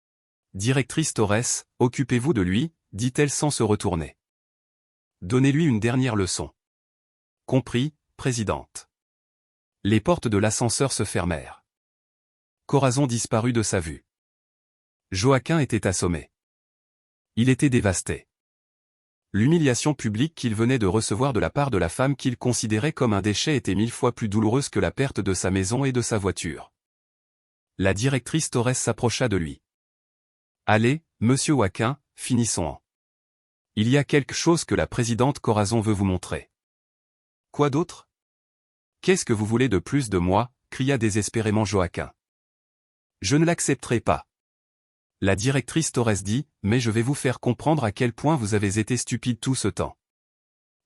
« Directrice Torres, occupez-vous de lui » dit-elle sans se retourner. « Donnez-lui une dernière leçon. » « Compris, présidente. » Les portes de l'ascenseur se fermèrent. Corazon disparut de sa vue. Joaquin était assommé. Il était dévasté. L'humiliation publique qu'il venait de recevoir de la part de la femme qu'il considérait comme un déchet était 1000 fois plus douloureuse que la perte de sa maison et de sa voiture. La directrice Torres s'approcha de lui. « Allez, monsieur Joaquin, finissons-en. Il y a quelque chose que la présidente Corazon veut vous montrer. » « Quoi d'autre ? Qu'est-ce que vous voulez de plus de moi » cria désespérément Joaquin. « Je ne l'accepterai pas. » La directrice Torres dit, « Mais je vais vous faire comprendre à quel point vous avez été stupide tout ce temps. »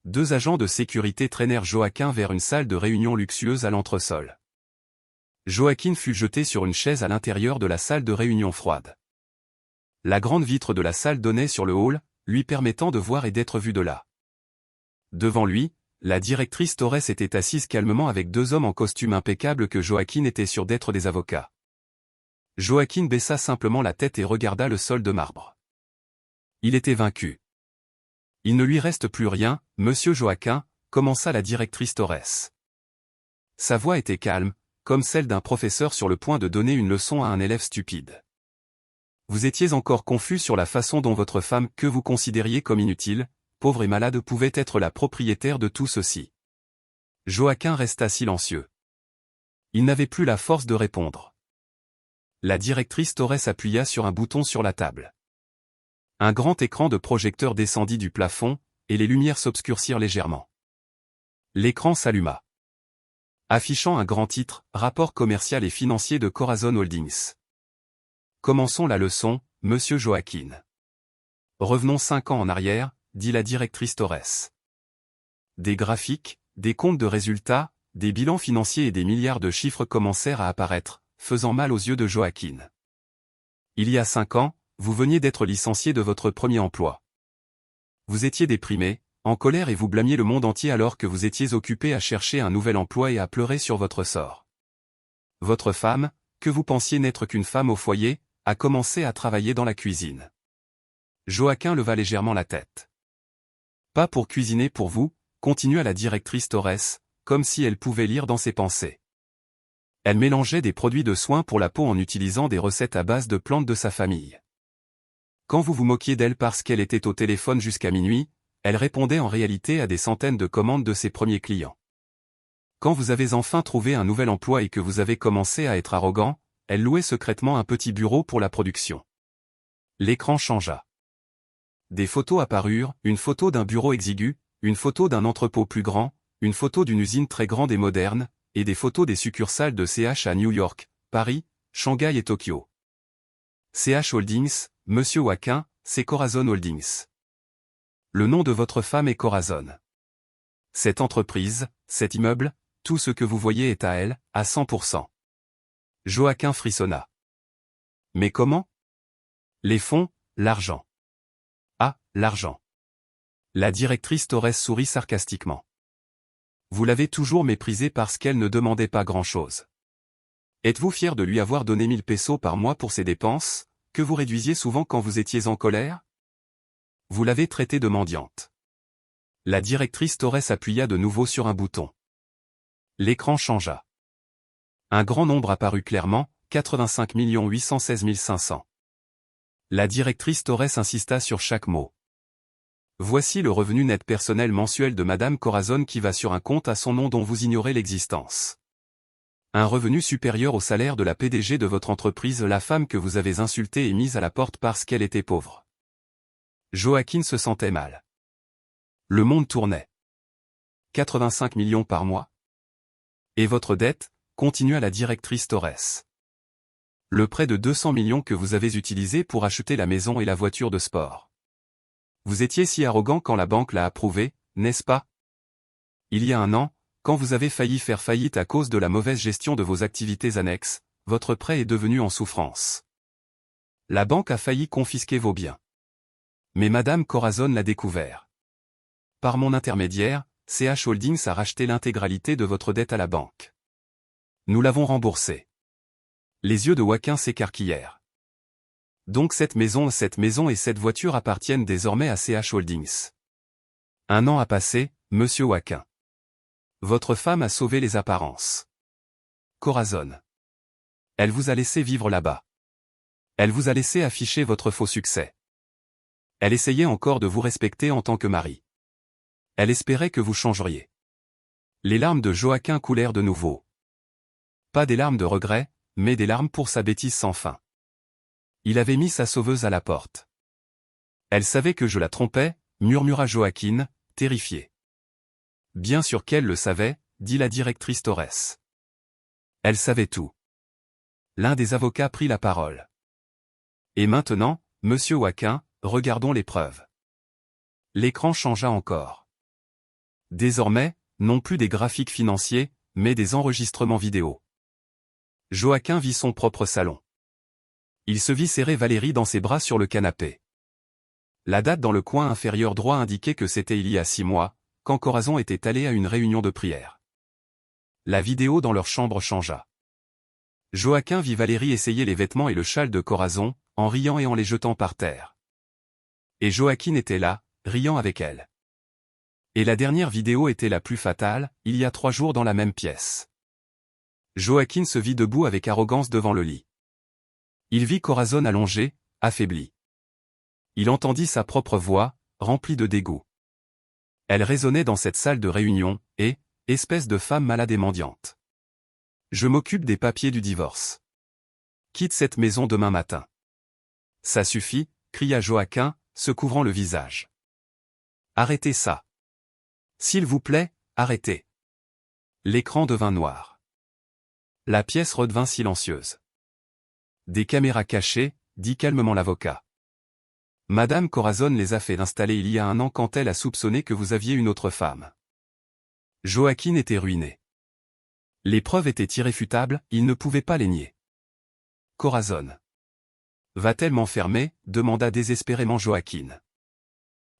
Deux agents de sécurité traînèrent Joaquin vers une salle de réunion luxueuse à l'entresol. Joaquin fut jeté sur une chaise à l'intérieur de la salle de réunion froide. La grande vitre de la salle donnait sur le hall, lui permettant de voir et d'être vu de là. Devant lui, la directrice Torres était assise calmement avec deux hommes en costume impeccable que Joaquin était sûr d'être des avocats. Joaquin baissa simplement la tête et regarda le sol de marbre. Il était vaincu. « Il ne lui reste plus rien, monsieur Joaquin » commença la directrice Torres. Sa voix était calme, comme celle d'un professeur sur le point de donner une leçon à un élève stupide. Vous étiez encore confus sur la façon dont votre femme, que vous considériez comme inutile, pauvre et malade, pouvait être la propriétaire de tout ceci. Joaquin resta silencieux. Il n'avait plus la force de répondre. La directrice Torres appuya sur un bouton sur la table. Un grand écran de projecteur descendit du plafond, et les lumières s'obscurcirent légèrement. L'écran s'alluma. Affichant un grand titre, « Rapport commercial et financier de Corazon Holdings ». Commençons la leçon, monsieur Joaquin. Revenons 5 ans en arrière, dit la directrice Torres. Des graphiques, des comptes de résultats, des bilans financiers et des milliards de chiffres commencèrent à apparaître, faisant mal aux yeux de Joaquin. Il y a 5 ans, vous veniez d'être licencié de votre premier emploi. Vous étiez déprimé, en colère et vous blâmiez le monde entier alors que vous étiez occupé à chercher un nouvel emploi et à pleurer sur votre sort. Votre femme, que vous pensiez n'être qu'une femme au foyer, a commencé à travailler dans la cuisine. Joaquin leva légèrement la tête. Pas pour cuisiner pour vous, continua la directrice Torres, comme si elle pouvait lire dans ses pensées. Elle mélangeait des produits de soins pour la peau en utilisant des recettes à base de plantes de sa famille. Quand vous vous moquiez d'elle parce qu'elle était au téléphone jusqu'à minuit, elle répondait en réalité à des centaines de commandes de ses premiers clients. Quand vous avez enfin trouvé un nouvel emploi et que vous avez commencé à être arrogant, elle louait secrètement un petit bureau pour la production. L'écran changea. Des photos apparurent, une photo d'un bureau exigu, une photo d'un entrepôt plus grand, une photo d'une usine très grande et moderne, et des photos des succursales de CH à New York, Paris, Shanghai et Tokyo. CH Holdings, monsieur Joaquin, c'est Corazon Holdings. Le nom de votre femme est Corazon. Cette entreprise, cet immeuble, tout ce que vous voyez est à elle, à 100%. Joaquin frissonna. Mais comment? Les fonds, l'argent. Ah, l'argent. La directrice Torres sourit sarcastiquement. Vous l'avez toujours méprisée parce qu'elle ne demandait pas grand-chose. Êtes-vous fier de lui avoir donné 1000 pesos par mois pour ses dépenses, que vous réduisiez souvent quand vous étiez en colère? Vous l'avez traitée de mendiante. La directrice Torres appuya de nouveau sur un bouton. L'écran changea. Un grand nombre apparut clairement, 85 816 500. La directrice Torres insista sur chaque mot. Voici le revenu net personnel mensuel de Madame Corazon qui va sur un compte à son nom dont vous ignorez l'existence. Un revenu supérieur au salaire de la PDG de votre entreprise, la femme que vous avez insultée et mise à la porte parce qu'elle était pauvre. Joaquin se sentait mal. Le monde tournait. 85 millions par mois. Et votre dette, continua la directrice Torres. Le prêt de 200 millions que vous avez utilisé pour acheter la maison et la voiture de sport. Vous étiez si arrogant quand la banque l'a approuvé, n'est-ce pas? Il y a un an, quand vous avez failli faire faillite à cause de la mauvaise gestion de vos activités annexes, votre prêt est devenu en souffrance. La banque a failli confisquer vos biens. Mais Madame Corazon l'a découvert. Par mon intermédiaire, CH Holdings a racheté l'intégralité de votre dette à la banque. Nous l'avons remboursée. Les yeux de Joaquin s'écarquillèrent. Donc cette maison et cette voiture appartiennent désormais à CH Holdings. Un an a passé, monsieur Joaquin. Votre femme a sauvé les apparences. Corazon. Elle vous a laissé vivre là-bas. Elle vous a laissé afficher votre faux succès. Elle essayait encore de vous respecter en tant que mari. Elle espérait que vous changeriez. Les larmes de Joaquin coulèrent de nouveau. Pas des larmes de regret, mais des larmes pour sa bêtise sans fin. Il avait mis sa sauveuse à la porte. Elle savait que je la trompais, murmura Joaquin, terrifié. Bien sûr qu'elle le savait, dit la directrice Torres. Elle savait tout. L'un des avocats prit la parole. Et maintenant, monsieur Joaquin, regardons les preuves. L'écran changea encore. Désormais, non plus des graphiques financiers, mais des enregistrements vidéo. Joaquin vit son propre salon. Il se vit serrer Valérie dans ses bras sur le canapé. La date dans le coin inférieur droit indiquait que c'était il y a 6 mois, quand Corazon était allé à une réunion de prière. La vidéo dans leur chambre changea. Joaquin vit Valérie essayer les vêtements et le châle de Corazon, en riant et en les jetant par terre. Et Joaquin était là, riant avec elle. Et la dernière vidéo était la plus fatale, il y a 3 jours dans la même pièce. Joaquin se vit debout avec arrogance devant le lit. Il vit Corazon allongé, affaibli. Il entendit sa propre voix, remplie de dégoût. Elle résonnait dans cette salle de réunion, et, espèce de femme malade et mendiante. Je m'occupe des papiers du divorce. Quitte cette maison demain matin. Ça suffit, cria Joaquin, se couvrant le visage. Arrêtez ça. S'il vous plaît, arrêtez. L'écran devint noir. La pièce redevint silencieuse. Des caméras cachées, dit calmement l'avocat. Madame Corazon les a fait installer il y a 1 an quand elle a soupçonné que vous aviez une autre femme. Joaquin était ruiné. Les preuves étaient irréfutables, il ne pouvait pas les nier. Corazon. Va-t-elle m'enfermer? Demanda désespérément Joaquin.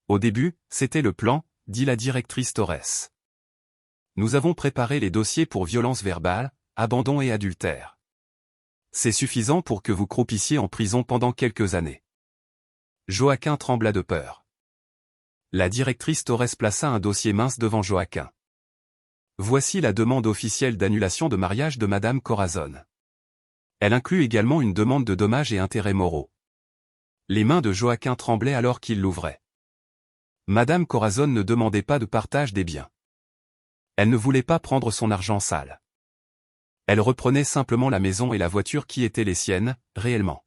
Au début, c'était le plan, dit la directrice Torres. Nous avons préparé les dossiers pour violence verbale, abandon et adultère. C'est suffisant pour que vous croupissiez en prison pendant quelques années. Joaquin trembla de peur. La directrice Torres plaça un dossier mince devant Joaquin. Voici la demande officielle d'annulation de mariage de Madame Corazon. Elle inclut également une demande de dommages et intérêts moraux. Les mains de Joaquin tremblaient alors qu'il l'ouvrait. Madame Corazon ne demandait pas de partage des biens. Elle ne voulait pas prendre son argent sale. Elle reprenait simplement la maison et la voiture qui étaient les siennes, réellement.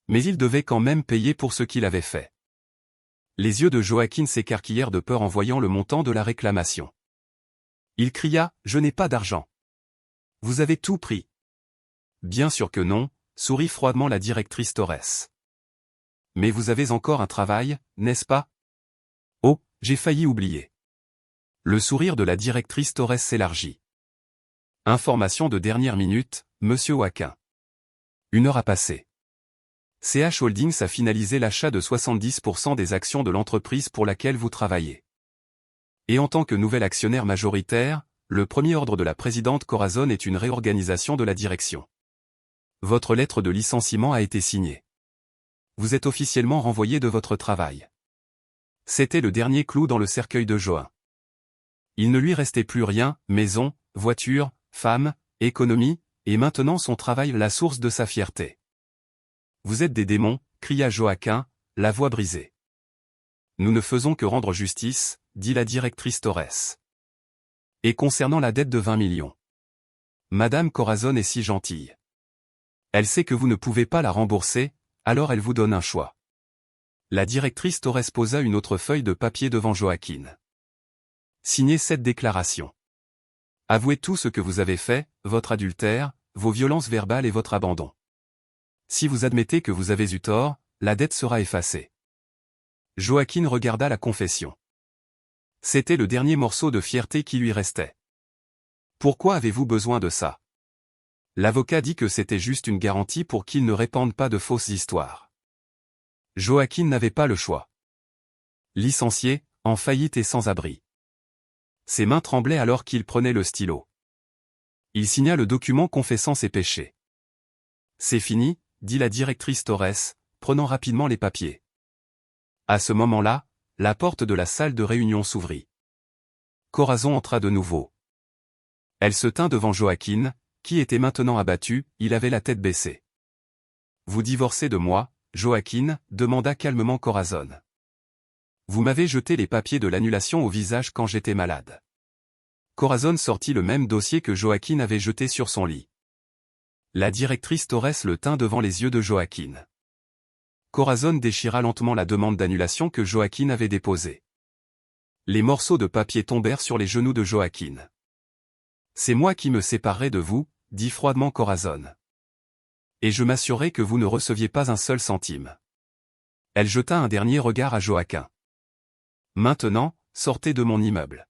Mais il devait quand même payer pour ce qu'il avait fait. Les yeux de Joaquin s'écarquillèrent de peur en voyant le montant de la réclamation. Il cria, « Je n'ai pas d'argent. Vous avez tout pris. » Bien sûr que non, sourit froidement la directrice Torres. Mais vous avez encore un travail, n'est-ce pas? Oh, j'ai failli oublier. Le sourire de la directrice Torres s'élargit. Information de dernière minute, monsieur Joaquin. 1 heure a passé. CH Holdings a finalisé l'achat de 70% des actions de l'entreprise pour laquelle vous travaillez. Et en tant que nouvel actionnaire majoritaire, le premier ordre de la présidente Corazon est une réorganisation de la direction. Votre lettre de licenciement a été signée. Vous êtes officiellement renvoyé de votre travail. C'était le dernier clou dans le cercueil de Joan. Il ne lui restait plus rien, maison, voiture, femme, économie, et maintenant son travail la source de sa fierté. Vous êtes des démons, cria Joaquin, la voix brisée. Nous ne faisons que rendre justice, dit la directrice Torres. Et concernant la dette de 20 millions. Madame Corazon est si gentille. Elle sait que vous ne pouvez pas la rembourser, alors elle vous donne un choix. La directrice Torres posa une autre feuille de papier devant Joaquin. Signez cette déclaration. Avouez tout ce que vous avez fait, votre adultère, vos violences verbales et votre abandon. Si vous admettez que vous avez eu tort, la dette sera effacée. Joaquin regarda la confession. C'était le dernier morceau de fierté qui lui restait. Pourquoi avez-vous besoin de ça? L'avocat dit que c'était juste une garantie pour qu'il ne répande pas de fausses histoires. Joaquin n'avait pas le choix. Licencié, en faillite et sans abri. Ses mains tremblaient alors qu'il prenait le stylo. Il signa le document confessant ses péchés. C'est fini, dit la directrice Torres, prenant rapidement les papiers. À ce moment-là, la porte de la salle de réunion s'ouvrit. Corazon entra de nouveau. Elle se tint devant Joaquin, qui était maintenant abattu, il avait la tête baissée. Vous divorcez de moi, Joaquin, demanda calmement Corazon. Vous m'avez jeté les papiers de l'annulation au visage quand j'étais malade. Corazon sortit le même dossier que Joaquin avait jeté sur son lit. La directrice Torres le tint devant les yeux de Joaquin. Corazon déchira lentement la demande d'annulation que Joaquin avait déposée. Les morceaux de papier tombèrent sur les genoux de Joaquin. C'est moi qui me séparerai de vous, dit froidement Corazon. Et je m'assurerai que vous ne receviez pas un seul centime. Elle jeta un dernier regard à Joaquin. Maintenant, sortez de mon immeuble.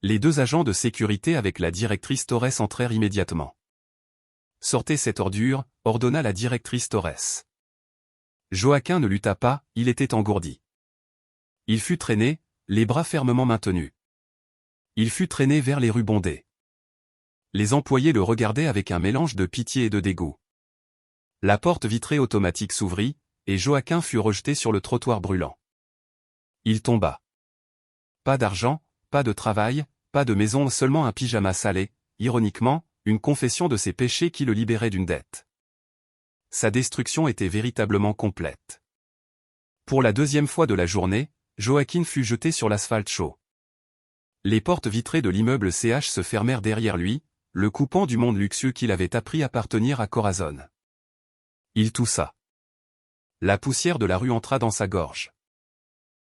Les deux agents de sécurité avec la directrice Torres entrèrent immédiatement. Sortez cette ordure, ordonna la directrice Torres. Joaquin ne lutta pas, il était engourdi. Il fut traîné, les bras fermement maintenus. Il fut traîné vers les rues bondées. Les employés le regardaient avec un mélange de pitié et de dégoût. La porte vitrée automatique s'ouvrit, et Joaquin fut rejeté sur le trottoir brûlant. Il tomba. Pas d'argent, pas de travail, pas de maison, seulement un pyjama salé, ironiquement, une confession de ses péchés qui le libérait d'une dette. Sa destruction était véritablement complète. Pour la deuxième fois de la journée, Joaquin fut jeté sur l'asphalte chaud. Les portes vitrées de l'immeuble CH se fermèrent derrière lui, le coupant du monde luxueux qu'il avait appris appartenir à Corazon. Il toussa. La poussière de la rue entra dans sa gorge.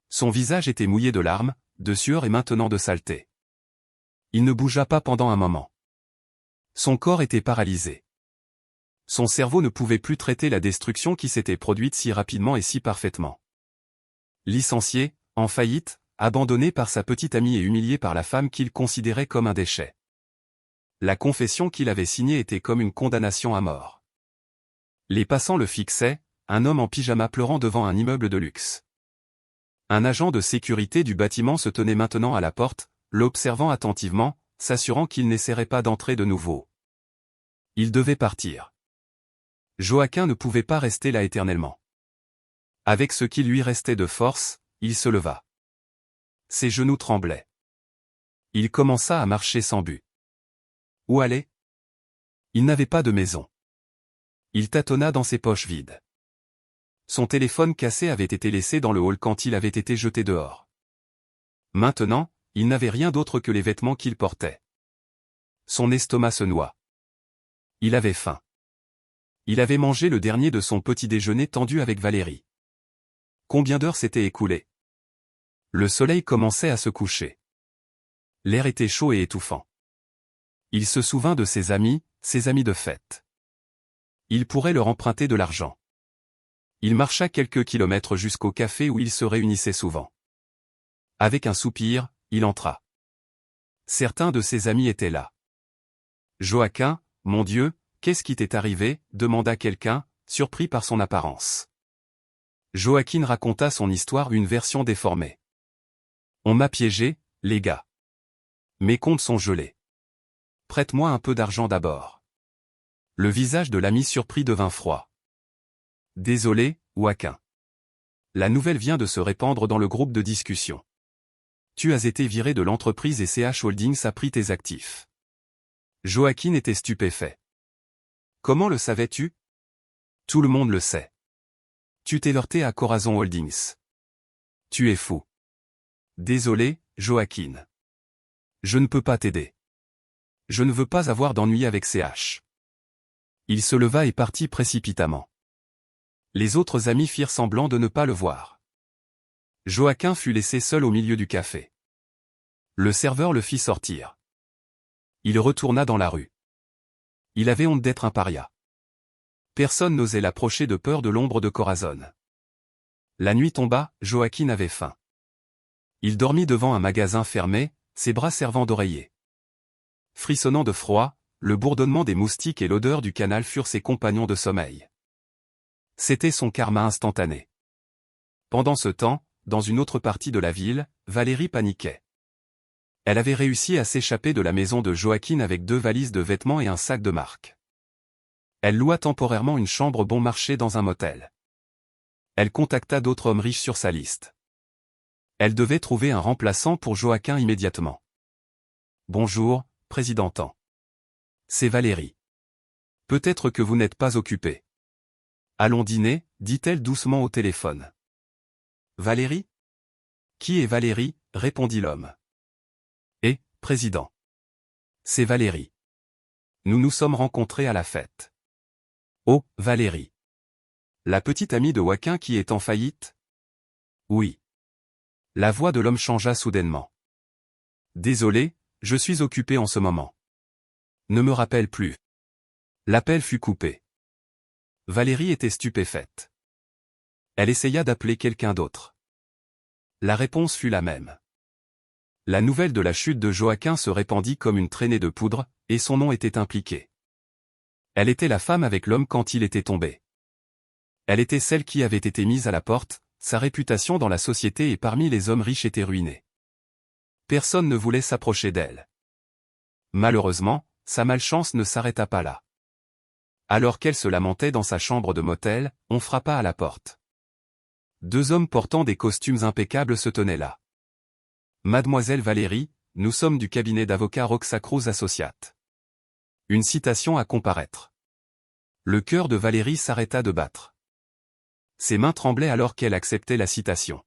Son visage était mouillé de larmes, de sueur et maintenant de saleté. Il ne bougea pas pendant un moment. Son corps était paralysé. Son cerveau ne pouvait plus traiter la destruction qui s'était produite si rapidement et si parfaitement. Licencié, en faillite, abandonné par sa petite amie et humilié par la femme qu'il considérait comme un déchet. La confession qu'il avait signée était comme une condamnation à mort. Les passants le fixaient, un homme en pyjama pleurant devant un immeuble de luxe. Un agent de sécurité du bâtiment se tenait maintenant à la porte, l'observant attentivement, s'assurant qu'il n'essaierait pas d'entrer de nouveau. Il devait partir. Joaquin ne pouvait pas rester là éternellement. Avec ce qui lui restait de force, il se leva. Ses genoux tremblaient. Il commença à marcher sans but. Où aller? Il n'avait pas de maison. Il tâtonna dans ses poches vides. Son téléphone cassé avait été laissé dans le hall quand il avait été jeté dehors. Maintenant, il n'avait rien d'autre que les vêtements qu'il portait. Son estomac se noua. Il avait faim. Il avait mangé le dernier de son petit déjeuner tendu avec Valérie. Combien d'heures s'étaient écoulées? Le soleil commençait à se coucher. L'air était chaud et étouffant. Il se souvint de ses amis de fête. Il pourrait leur emprunter de l'argent. Il marcha quelques kilomètres jusqu'au café où ils se réunissaient souvent. Avec un soupir, il entra. Certains de ses amis étaient là. Joaquin, mon Dieu, qu'est-ce qui t'est arrivé? Demanda quelqu'un, surpris par son apparence. Joaquin raconta son histoire, une version déformée. On m'a piégé, les gars. Mes comptes sont gelés. Prête-moi un peu d'argent d'abord. Le visage de l'ami surpris devint froid. Désolé, Joaquin. La nouvelle vient de se répandre dans le groupe de discussion. Tu as été viré de l'entreprise et CH Holdings a pris tes actifs. Joaquin était stupéfait. Comment le savais-tu? Tout le monde le sait. Tu t'es heurté à Corazon Holdings. Tu es fou. Désolé, Joaquin. Je ne peux pas t'aider. Je ne veux pas avoir d'ennui avec CH. Il se leva et partit précipitamment. Les autres amis firent semblant de ne pas le voir. Joaquin fut laissé seul au milieu du café. Le serveur le fit sortir. Il retourna dans la rue. Il avait honte d'être un paria. Personne n'osait l'approcher de peur de l'ombre de Corazon. La nuit tomba, Joaquin avait faim. Il dormit devant un magasin fermé, ses bras servant d'oreiller. Frissonnant de froid, le bourdonnement des moustiques et l'odeur du canal furent ses compagnons de sommeil. C'était son karma instantané. Pendant ce temps, dans une autre partie de la ville, Valérie paniquait. Elle avait réussi à s'échapper de la maison de Joaquin avec 2 valises de vêtements et un sac de marque. Elle loua temporairement une chambre bon marché dans un motel. Elle contacta d'autres hommes riches sur sa liste. Elle devait trouver un remplaçant pour Joaquin immédiatement. Bonjour, présidentant. C'est Valérie. Peut-être que vous n'êtes pas occupé. Allons dîner, dit-elle doucement au téléphone. Valérie? Qui est Valérie? Répondit l'homme. Eh, président. C'est Valérie. Nous nous sommes rencontrés à la fête. Oh, Valérie. La petite amie de Joaquin qui est en faillite? Oui. La voix de l'homme changea soudainement. Désolé, je suis occupé en ce moment. Ne me rappelle plus. L'appel fut coupé. Valérie était stupéfaite. Elle essaya d'appeler quelqu'un d'autre. La réponse fut la même. La nouvelle de la chute de Joaquin se répandit comme une traînée de poudre, et son nom était impliqué. Elle était la femme avec l'homme quand il était tombé. Elle était celle qui avait été mise à la porte, sa réputation dans la société et parmi les hommes riches était ruinée. Personne ne voulait s'approcher d'elle. Malheureusement, sa malchance ne s'arrêta pas là. Alors qu'elle se lamentait dans sa chambre de motel, on frappa à la porte. 2 hommes portant des costumes impeccables se tenaient là. Mademoiselle Valérie, nous sommes du cabinet d'avocats Roxa Cruz Associates. Une citation à comparaître. Le cœur de Valérie s'arrêta de battre. Ses mains tremblaient alors qu'elle acceptait la citation.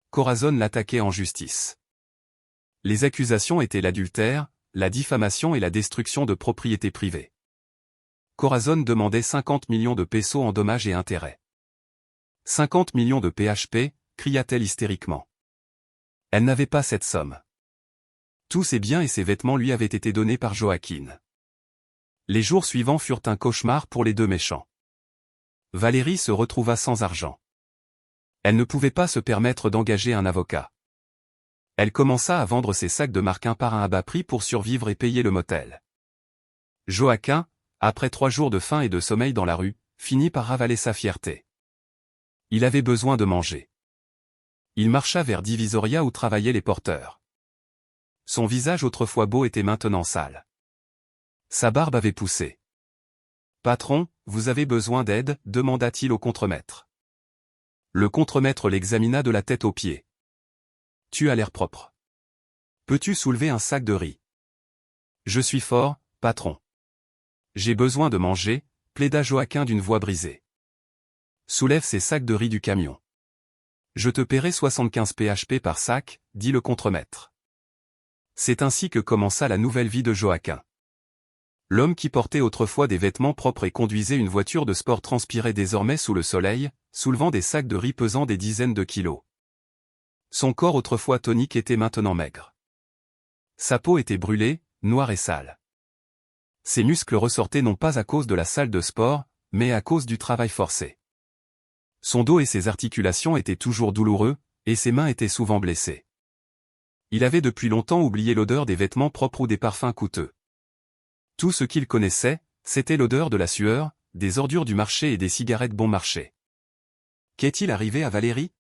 Corazon l'attaquait en justice. Les accusations étaient l'adultère, la diffamation et la destruction de propriétés privées. Corazon demandait 50 millions de pesos en dommages et intérêts. 50 millions de PHP, cria-t-elle hystériquement. Elle n'avait pas cette somme. Tous ses biens et ses vêtements lui avaient été donnés par Joaquin. Les jours suivants furent un cauchemar pour les 2 méchants. Valérie se retrouva sans argent. Elle ne pouvait pas se permettre d'engager un avocat. Elle commença à vendre ses sacs de marque un par un à bas prix pour survivre et payer le motel. Joaquin, après 3 jours de faim et de sommeil dans la rue, finit par ravaler sa fierté. Il avait besoin de manger. Il marcha vers Divisoria où travaillaient les porteurs. Son visage autrefois beau était maintenant sale. Sa barbe avait poussé. « Patron, vous avez besoin d'aide » demanda-t-il au contremaître. Le contremaître l'examina de la tête aux pieds. « Tu as l'air propre. Peux-tu soulever un sac de riz ?»« Je suis fort, patron. »« J'ai besoin de manger » plaida Joaquin d'une voix brisée. « Soulève ces sacs de riz du camion. »« Je te paierai 75 PHP par sac » dit le contremaître. C'est ainsi que commença la nouvelle vie de Joaquin. L'homme qui portait autrefois des vêtements propres et conduisait une voiture de sport transpirait désormais sous le soleil, soulevant des sacs de riz pesant des dizaines de kilos. Son corps autrefois tonique était maintenant maigre. Sa peau était brûlée, noire et sale. Ses muscles ressortaient non pas à cause de la salle de sport, mais à cause du travail forcé. Son dos et ses articulations étaient toujours douloureux, et ses mains étaient souvent blessées. Il avait depuis longtemps oublié l'odeur des vêtements propres ou des parfums coûteux. Tout ce qu'il connaissait, c'était l'odeur de la sueur, des ordures du marché et des cigarettes bon marché. Qu'est-il arrivé à Valérie?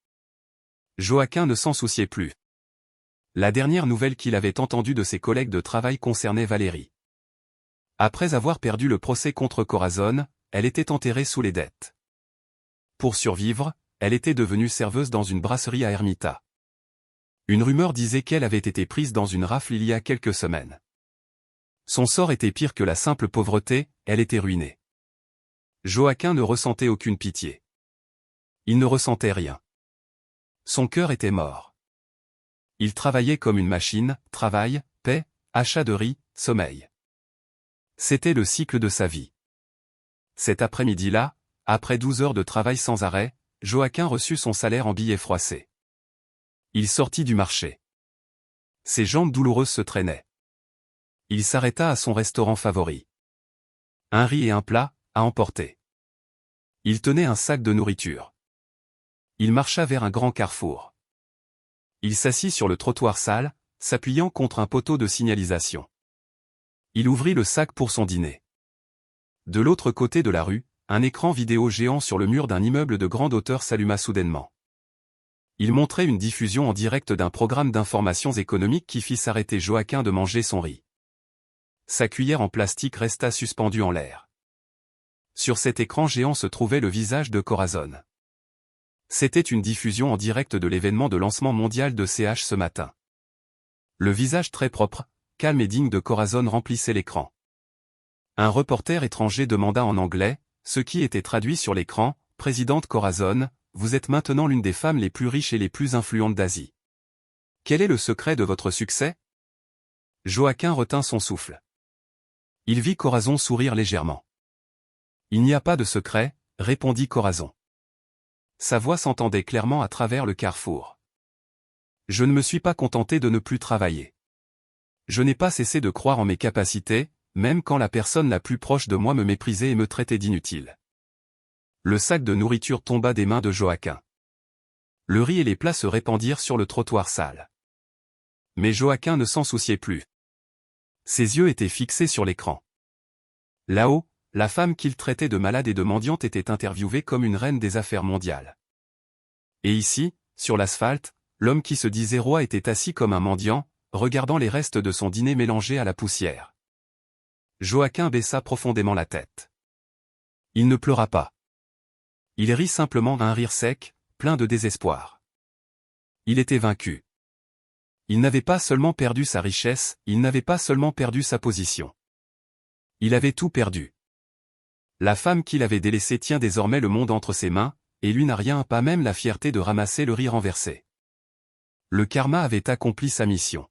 Joaquin ne s'en souciait plus. La dernière nouvelle qu'il avait entendue de ses collègues de travail concernait Valérie. Après avoir perdu le procès contre Corazon, elle était enterrée sous les dettes. Pour survivre, elle était devenue serveuse dans une brasserie à Ermita. Une rumeur disait qu'elle avait été prise dans une rafle il y a quelques semaines. Son sort était pire que la simple pauvreté, elle était ruinée. Joaquin ne ressentait aucune pitié. Il ne ressentait rien. Son cœur était mort. Il travaillait comme une machine, travail, paix, achat de riz, sommeil. C'était le cycle de sa vie. Cet après-midi-là, après 12 heures de travail sans arrêt, Joaquin reçut son salaire en billets froissés. Il sortit du marché. Ses jambes douloureuses se traînaient. Il s'arrêta à son restaurant favori. Un riz et un plat, à emporter. Il tenait un sac de nourriture. Il marcha vers un grand carrefour. Il s'assit sur le trottoir sale, s'appuyant contre un poteau de signalisation. Il ouvrit le sac pour son dîner. De l'autre côté de la rue, un écran vidéo géant sur le mur d'un immeuble de grande hauteur s'alluma soudainement. Il montrait une diffusion en direct d'un programme d'informations économiques qui fit s'arrêter Joaquin de manger son riz. Sa cuillère en plastique resta suspendue en l'air. Sur cet écran géant se trouvait le visage de Corazon. C'était une diffusion en direct de l'événement de lancement mondial de CH ce matin. Le visage très propre, calme et digne de Corazon remplissait l'écran. Un reporter étranger demanda en anglais, ce qui était traduit sur l'écran, « Présidente Corazon, vous êtes maintenant l'une des femmes les plus riches et les plus influentes d'Asie. Quel est le secret de votre succès ?» Joaquin retint son souffle. Il vit Corazon sourire légèrement. « Il n'y a pas de secret, » répondit Corazon. Sa voix s'entendait clairement à travers le carrefour. « Je ne me suis pas contenté de ne plus travailler. Je n'ai pas cessé de croire en mes capacités, même quand la personne la plus proche de moi me méprisait et me traitait d'inutile. » Le sac de nourriture tomba des mains de Joaquin. Le riz et les plats se répandirent sur le trottoir sale. Mais Joaquin ne s'en souciait plus. Ses yeux étaient fixés sur l'écran. Là-haut, la femme qu'il traitait de malade et de mendiante était interviewée comme une reine des affaires mondiales. Et ici, sur l'asphalte, l'homme qui se disait roi était assis comme un mendiant, regardant les restes de son dîner mélangés à la poussière. Joaquin baissa profondément la tête. Il ne pleura pas. Il rit simplement un rire sec, plein de désespoir. Il était vaincu. Il n'avait pas seulement perdu sa richesse, il n'avait pas seulement perdu sa position. Il avait tout perdu. La femme qu'il avait délaissée tient désormais le monde entre ses mains, et lui n'a rien, pas même la fierté de ramasser le riz renversé. Le karma avait accompli sa mission.